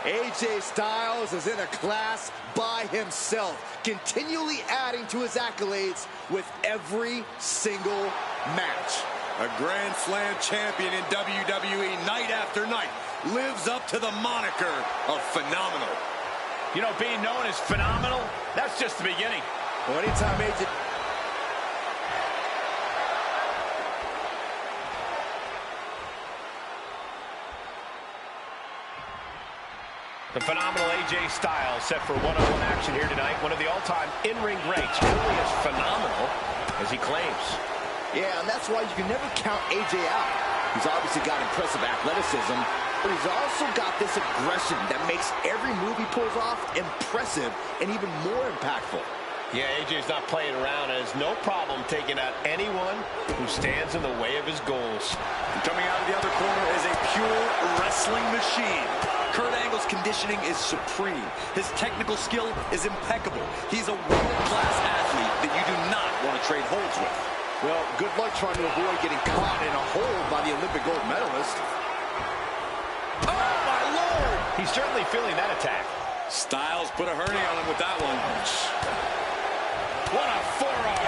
AJ Styles is in a class by himself, continually adding to his accolades with every single match. A Grand Slam champion in WWE night after night lives up to the moniker of phenomenal. You know, being known as phenomenal, that's just the beginning. Well, anytime AJ... The phenomenal AJ Styles set for one-on-one action here tonight. One of the all-time in-ring greats, truly as phenomenal as he claims. Yeah, and that's why you can never count AJ out. He's obviously got impressive athleticism, but he's also got this aggression that makes every move he pulls off impressive and even more impactful. Yeah, AJ's not playing around and has no problem taking out anyone who stands in the way of his goals. Coming out of the other corner is a pure wrestling machine. Kurt Angle's conditioning is supreme. His technical skill is impeccable. He's a world-class athlete that you do not want to trade holds with. Well, good luck trying to avoid getting caught in a hold by the Olympic gold medalist. Oh, my Lord! He's certainly feeling that attack. Styles put a hernia on him with that one. What a forearm!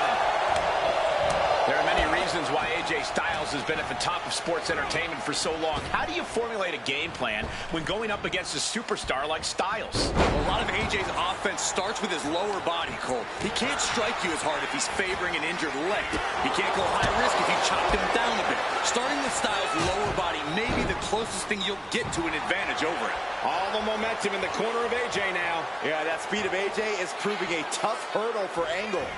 There are many reasons why AJ Styles has been at the top of sports entertainment for so long. How do you formulate a game plan when going up against a superstar like Styles? A lot of AJ's offense starts with his lower body, Cole. He can't strike you as hard if he's favoring an injured leg. He can't go high risk if you chop him down a bit. Starting with Styles' lower body may be the closest thing you'll get to an advantage over him. All the momentum in the corner of AJ now. Yeah, that speed of AJ is proving a tough hurdle for Angle.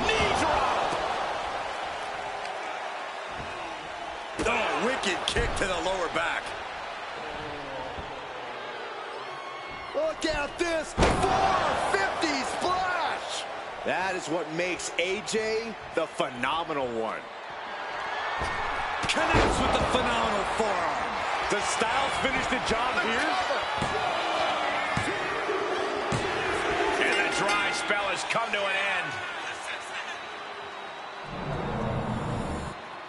Knee drop! Oh, wicked kick to the lower back. Look at this 450 splash! That is what makes AJ the phenomenal one. Connects with the phenomenal forearm. Does Styles finish the job here? And the dry spell has come to an end.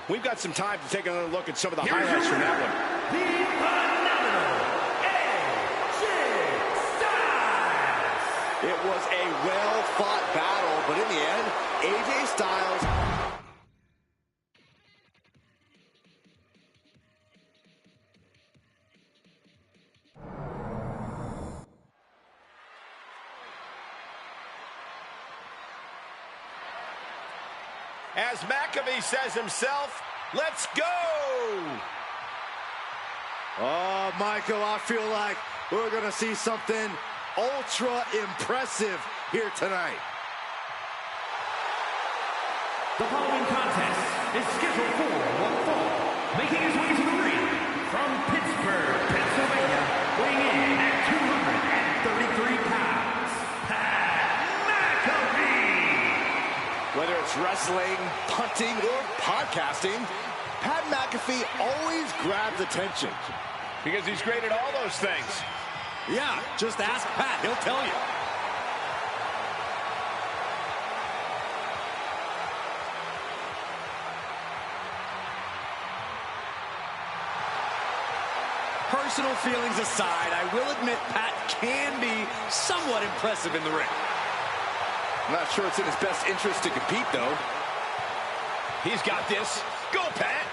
We've got some time to take another look at some of the highlights from that one. The phenomenal AJ Styles. It was a well-fought battle, but in the end, AJ Styles... As McAfee says himself, let's go! Oh, Michael, I feel like we're going to see something ultra impressive here tonight. The following contest is scheduled for one fall. Making his way to the ring from Pittsburgh, Pennsylvania, weighing in at 233 pounds, Pat McAfee. Whether it's wrestling, punting, or podcasting, Pat McAfee always grabs attention. Because he's great at all those things. Yeah, just ask Pat. He'll tell you. Personal feelings aside, I will admit Pat can be somewhat impressive in the ring. I'm not sure it's in his best interest to compete, though. He's got this. Go, Pat!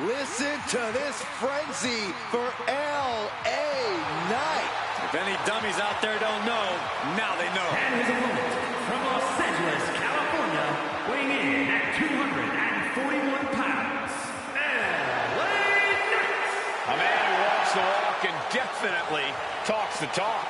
Listen to this frenzy for LA Knight. If any dummies out there don't know, now they know. And his opponent from Los Angeles, California, weighing in at 241 pounds, LA Knight. A man who walks the walk and definitely talks the talk.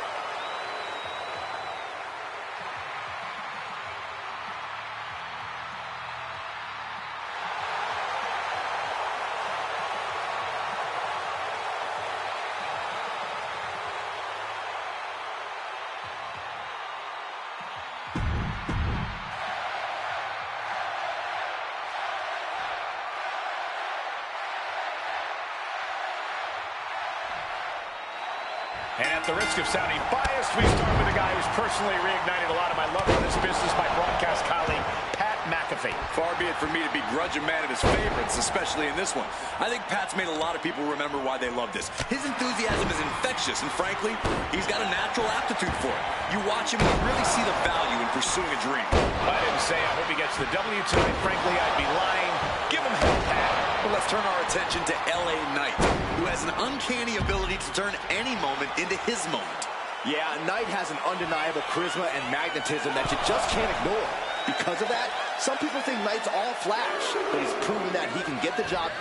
And at the risk of sounding biased, we start with a guy who's personally reignited a lot of my love for this business, my broadcast colleague, Pat McAfee. Far be it for me to begrudge a man of his favorites, especially in this one. I think Pat's made a lot of people remember why they love this. His enthusiasm is infectious, and frankly, he's got a natural aptitude for it. You watch him and you really see the value in pursuing a dream. I didn't say I hope he gets the W tonight. Frankly, I'd be lying. Give him hell, Pat. But let's turn our attention to LA Knight, who has an uncanny ability to turn any moment into his moment. Yeah, Knight has an undeniable charisma and magnetism that you just can't ignore. Because of that, some people think Knight's all flash, but he's proven that he can get the job.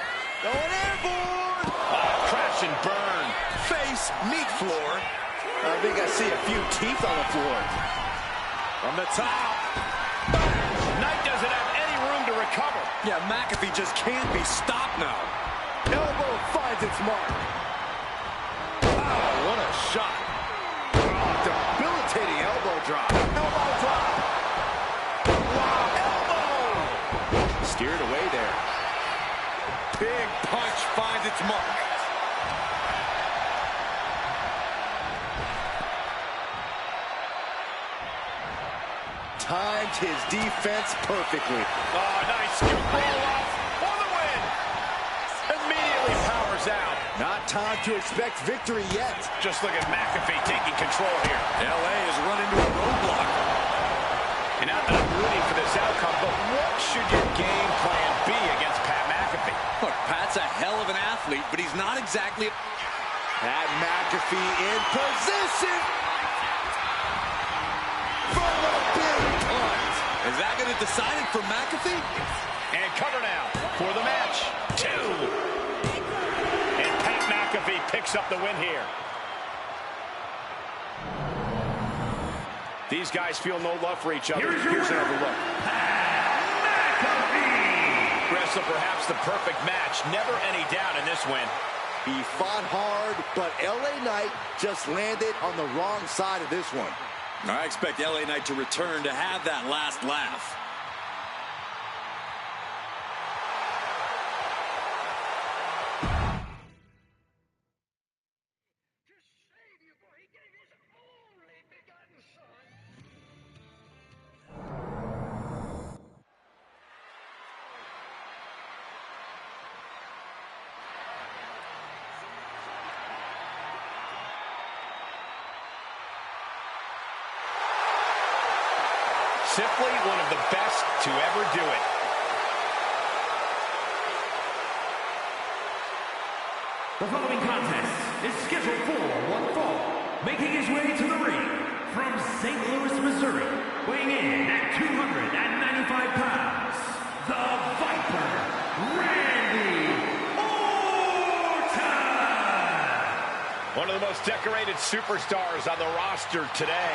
Going airborne! Crash and burn. Face, meat floor. I think I see a few teeth on the floor. From the top. Knight doesn't have any room to recover. Yeah, McAfee just can't be stopped now. Elbow finds its mark. Oh, what a shot. Oh, debilitating elbow drop. Elbow drop. Wow, elbow. Steered away there. Big punch finds its mark. Timed his defense perfectly. Oh, nice roll off for the win. Immediately powers out. Not time to expect victory yet. Just look at McAfee taking control here. LA has run into a roadblock. And not that I'm rooting for this outcome, but what should your game plan be against Pat McAfee? Look, Pat's a hell of an athlete, but he's not exactly... Pat McAfee in position. For the big punt. Is that going to decide it for McAfee? And cover now for the match. 2. And Pat McAfee picks up the win here. These guys feel no love for each other. Here's another look. McAfee! Wrestle perhaps the perfect match. Never any doubt in this win. He fought hard, but LA Knight just landed on the wrong side of this one. I expect LA Knight to return to have that last laugh. Simply one of the best to ever do it. The following contest is scheduled for one fall. Making his way to the ring from St. Louis, Missouri, weighing in at 295 pounds, the Viper, Randy Orton! One of the most decorated superstars on the roster today.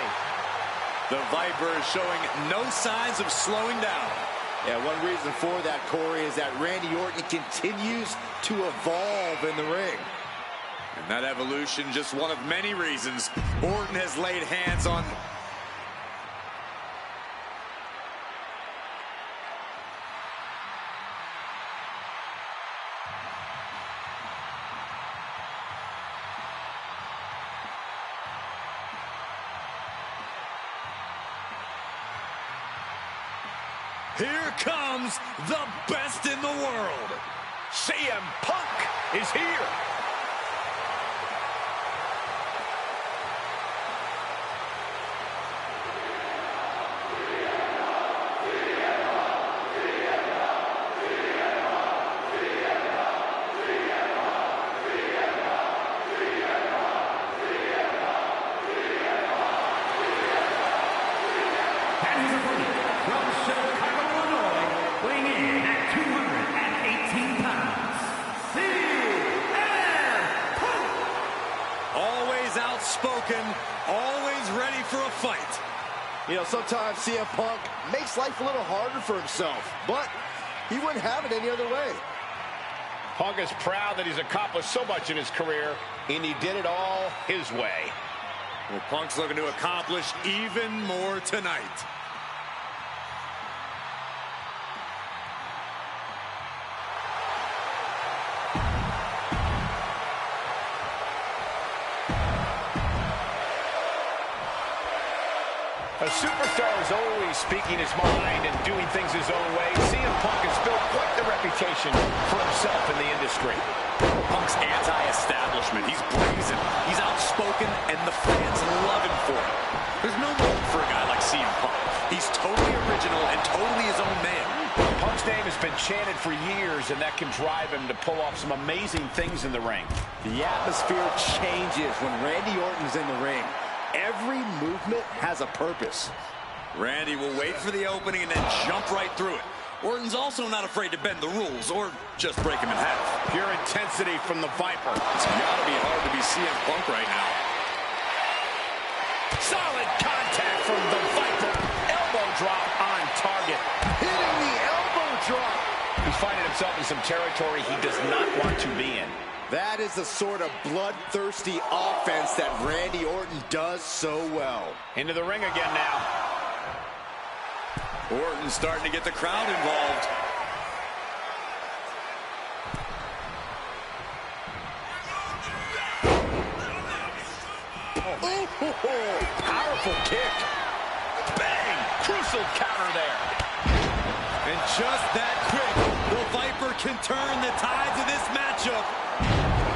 The Viper is showing no signs of slowing down. Yeah, one reason for that, Corey, is that Randy Orton continues to evolve in the ring. And that evolution, just one of many reasons Orton has laid hands on... Here comes the best in the world. CM Punk is here. Outspoken, always ready for a fight. You know, sometimes CM Punk makes life a little harder for himself, but he wouldn't have it any other way. Punk is proud that he's accomplished so much in his career, and he did it all his way. Well, Punk's looking to accomplish even more tonight. A superstar is always speaking his mind and doing things his own way. CM Punk has built quite the reputation for himself in the industry. Punk's anti-establishment. He's brazen. He's outspoken, and the fans love him for it. There's no mold for a guy like CM Punk. He's totally original and totally his own man. Punk's name has been chanted for years, and that can drive him to pull off some amazing things in the ring. The atmosphere changes when Randy Orton's in the ring. Every movement has a purpose. Randy will wait for the opening and then jump right through it. Orton's also not afraid to bend the rules or just break him in half. Pure intensity from the Viper. It's got to be hard to be CM Punk right now. Solid contact from the Viper. Elbow drop on target. Hitting the elbow drop. He's finding himself in some territory he does not want to be in. That is the sort of bloodthirsty offense that Randy Orton does so well. Into the ring again now. Orton's starting to get the crowd involved. Powerful kick. Bang! Crucial counter there. And just that quick, the Viper can turn the tides of this matchup.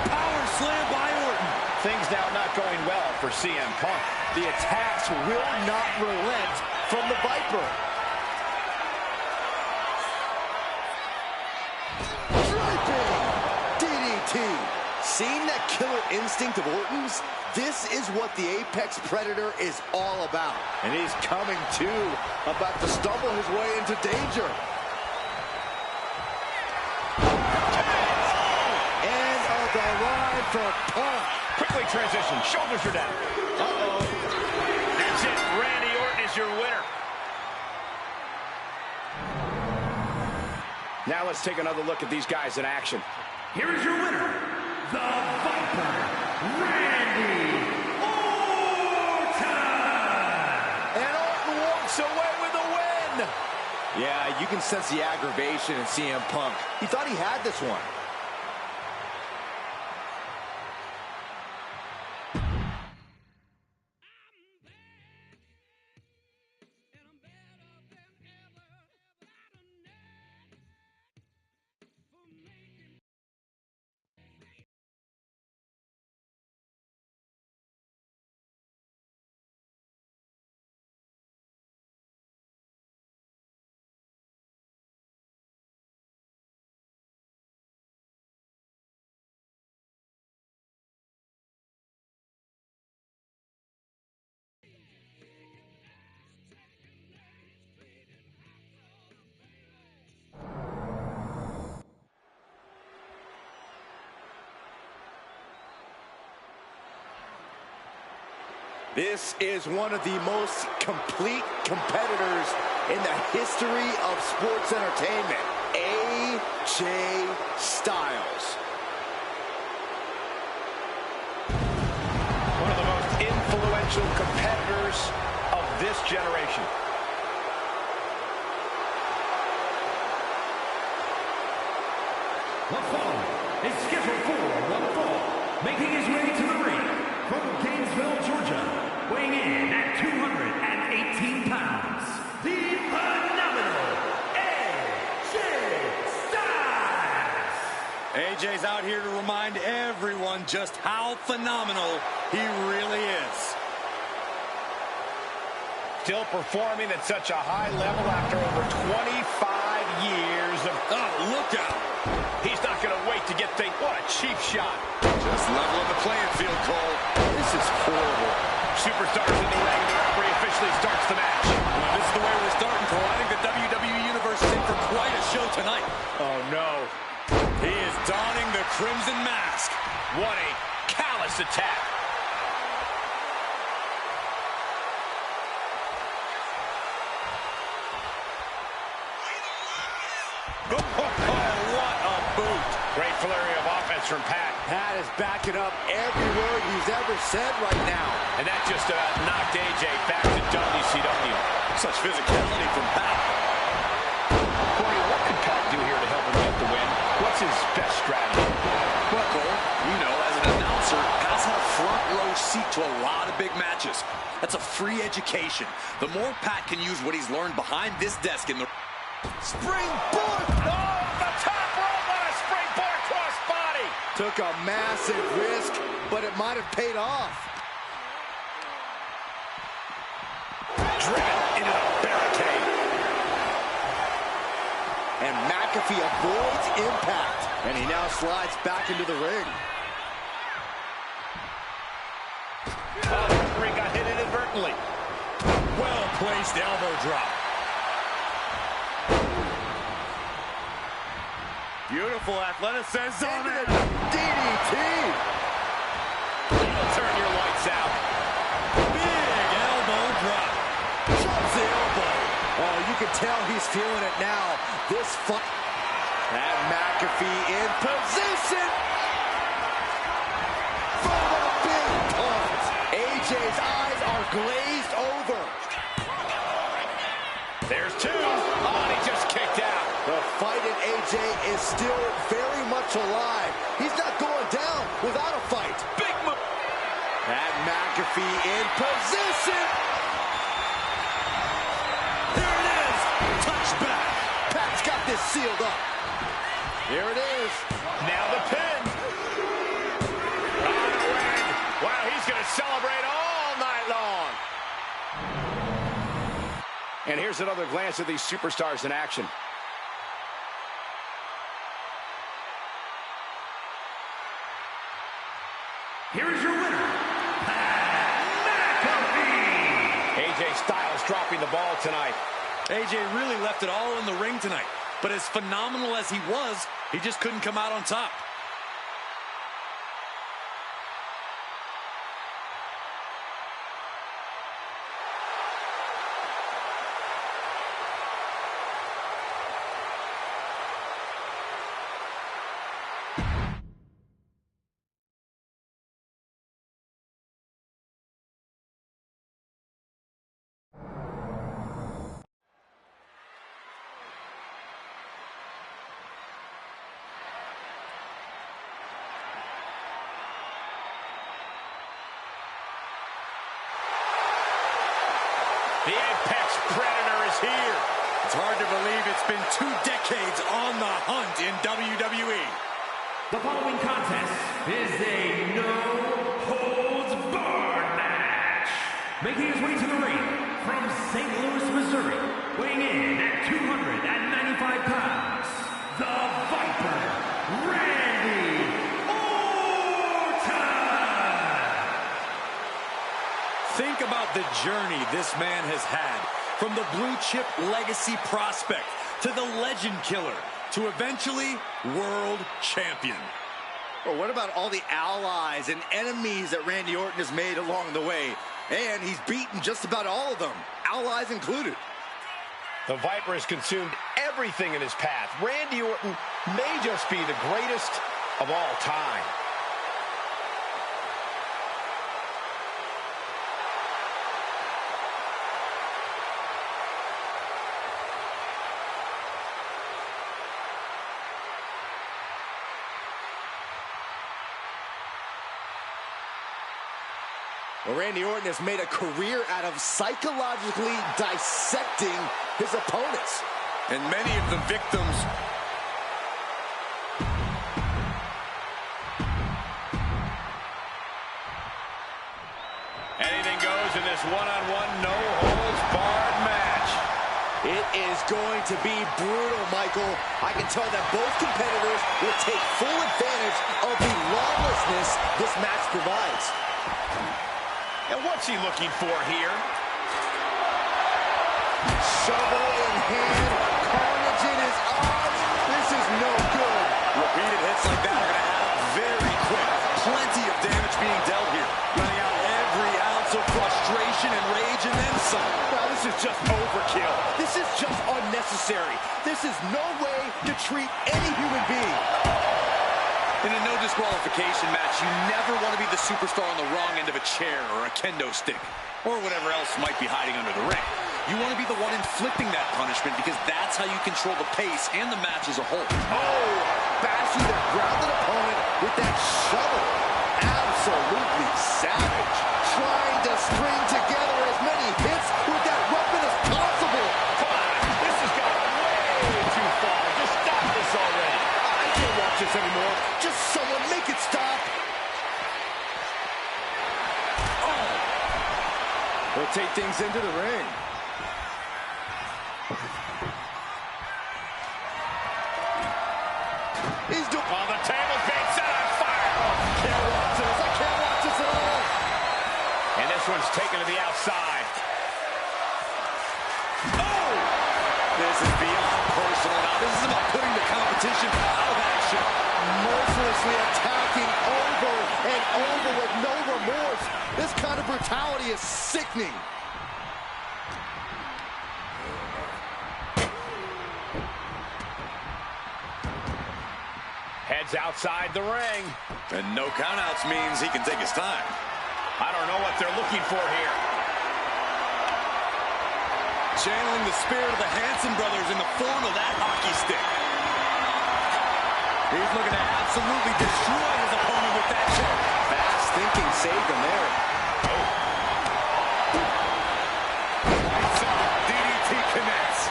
Power slam by Orton. Things now not going well for CM Punk. The attacks will not relent from the Viper. Draping DDT. Seeing that killer instinct of Orton's, this is what the Apex Predator is all about. And he's coming to, about to stumble his way into danger. End of the line for Punk. Quickly transition. Shoulders are down. Uh-oh. That's it. Randy Orton is your winner. Now let's take another look at these guys in action. Here is your winner, the Viper, Randy Orton! And Orton walks away with the win. Yeah, you can sense the aggravation in CM Punk. He thought he had this one. This is one of the most complete competitors in the history of sports entertainment, AJ Styles. One of the most influential competitors of this generation. The following is scheduled for one fall, making his way to the ring from Gainesville, Georgia, weighing in at 218 pounds, the phenomenal AJ Styles! AJ's out here to remind everyone just how phenomenal he really is. Still performing at such a high level after over 25 years of... Oh, look out! He's not going to wait to get things... What a cheap shot. Just leveling the playing field, Cole. This is horrible. Superstars in the ring. The referee officially starts the match. Well, this is the way we're starting, Cole. I think the WWE Universe is in for quite a show tonight. Oh, no. He is donning the Crimson Mask. What a callous attack. Oh, what a boot. Great flurry of offense from Pat. Pat is backing up every word he's ever said right now. And that just about knocked AJ back to WCW. Such physicality from Pat. Corey, what could Pat do here to help him get the win? What's his best strategy? Well, Cole, you know, as an announcer, Pat's had a front row seat to a lot of big matches. That's a free education. The more Pat can use what he's learned behind this desk in the... Springboard! Oh, the top rope on a springboard cross body. Took a massive risk, but it might have paid off. Driven into the barricade. And McAfee avoids impact. And he now slides back into the ring. Oh, the referee got hit inadvertently. Well-placed elbow drop. Beautiful athleticism. DDT. It'll turn your lights out. Big can tell he's feeling it now. This fight. That McAfee in position. From a big punch. AJ's eyes are glazed over. There's two. Oh, and he just kicked out. The fight in AJ is still very much alive. He's not going down without a fight. Big move. That McAfee in position. Here it is. Touchback. Pat's got this sealed up. Here it is. Now the pin. On the win. Wow, he's going to celebrate all night long. And here's another glance at these superstars in action. Here is your winner, Pat McAfee. AJ Styles dropping the ball tonight. AJ really left it all in the ring tonight. But as phenomenal as he was, he just couldn't come out on top. The Apex Predator is here. It's hard to believe it's been 2 decades on the hunt in WWE. The following contest is a no-holds-barred match. Making his way to the ring from St. Louis, Missouri, weighing in at 295 pounds, the Viper, Randy Orton. Think about the journey this man has had. From the blue chip legacy prospect to the legend killer to eventually world champion. Well, what about all the allies and enemies that Randy Orton has made along the way? And he's beaten just about all of them, allies included. The Viper has consumed everything in his path. Randy Orton may just be the greatest of all time. Well, Randy Orton has made a career out of psychologically dissecting his opponents. And many of the victims Anything goes in this one-on-one, no-holds-barred match. It is going to be brutal, Michael. I can tell that both competitors will take full advantage of the lawlessness this match provides. And what's he looking for here? Shovel in hand, carnage in his eyes. This is no good. repeated hits like that are going to add up very quick. Plenty of damage being dealt here. Running out every ounce of frustration and rage and then some. Now, this is just overkill. This is just unnecessary. This is no way to treat any human being. In a no disqualification match, you never want to be the superstar on the wrong end of a chair or a kendo stick, or whatever else might be hiding under the ring. You want to be the one inflicting that punishment because that's how you control the pace and the match as a whole. Oh, bashing the grounded opponent with that shovel. Absolutely savage. Trying to string together as many hits with that weapon as possible. Come on, this has gone way too far. Just stop this already. I can't watch this anymore. Just someone make it stop. Oh. He'll take things into the ring. He's doing... Oh, the table's being set on fire. Can't watch this. I can't watch this at all. And this one's taken to the outside. Oh! This is beyond personal now. This is about putting the competition out of action. Mercilessly attacking over and over with no remorse. This kind of brutality is sickening. Heads outside the ring. And no countouts means he can take his time. I don't know what they're looking for here. Channeling the spirit of the Hanson brothers in the form of that hockey stick. He's looking to absolutely destroy his opponent with that choke. Fast thinking saved him there. DDT connects.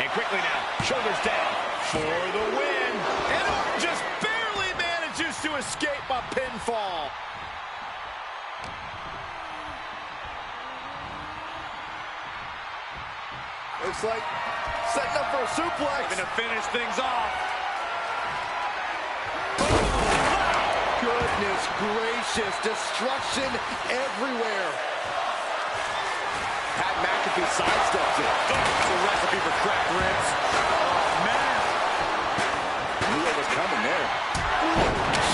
And quickly now, shoulders down for the win. And Orton just barely manages to escape a pinfall. Looks like setting up for a suplex. Going to finish things off. Goodness gracious, destruction everywhere. Pat McAfee sidesteps it. It's a recipe for cracked ribs. Oh, man. Knew what was coming there.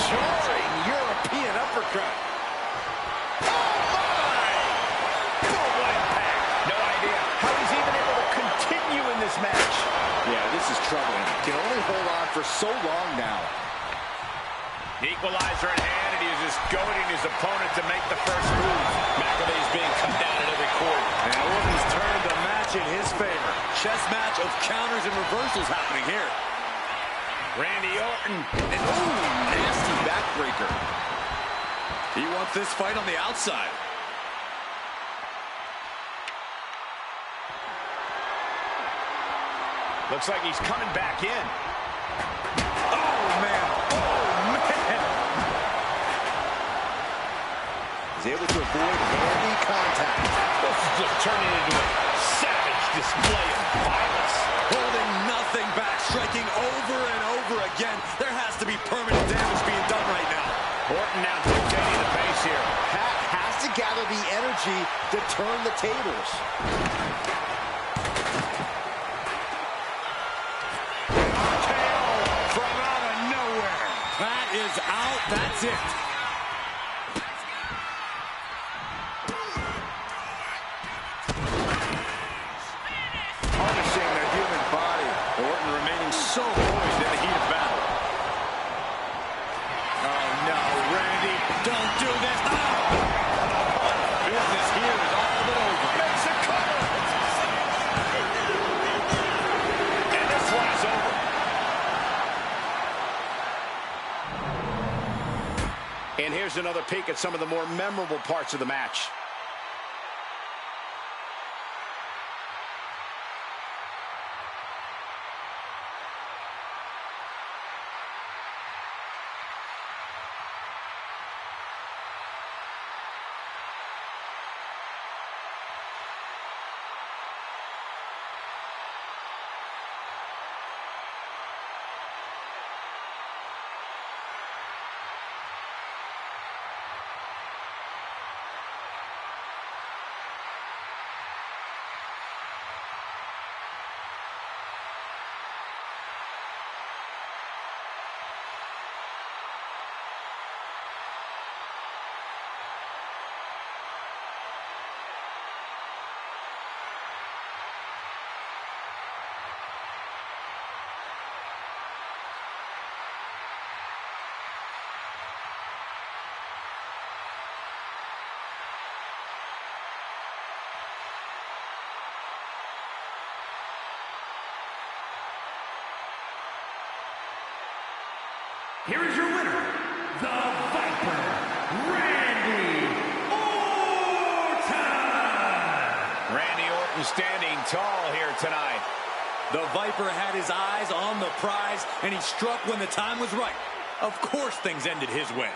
Soaring European uppercut. Oh, my! Boom, what impact. No idea how he's even able to continue in this match. Yeah, this is troubling. Can only hold on for so long now. Equalizer in hand, and he's just goading his opponent to make the first move. McAfee's being cut down at every quarter. And Orton's turned the match in his favor. Chess match of counters and reversals happening here. Randy Orton. And nasty backbreaker. He wants this fight on the outside. Looks like he's coming back in. Oh, man. He's able to avoid heavy contact. This is just turning into a savage display of violence. Holding nothing back, striking over and over again. There has to be permanent damage being done right now. Orton now dictating the pace here. Pat has to gather the energy to turn the tables. Tail from out of nowhere. Pat is out. That's it. Punishing the human body. Orton remaining so poised in the heat of battle. Oh, no, Randy, don't do this. Oh! Business here is all but over. Makes a cover. And this one is over. And here's another peek at some of the more memorable parts of the match. Here is your winner, the Viper, Randy Orton! Randy Orton standing tall here tonight. The Viper had his eyes on the prize, and he struck when the time was right. Of course things ended his way.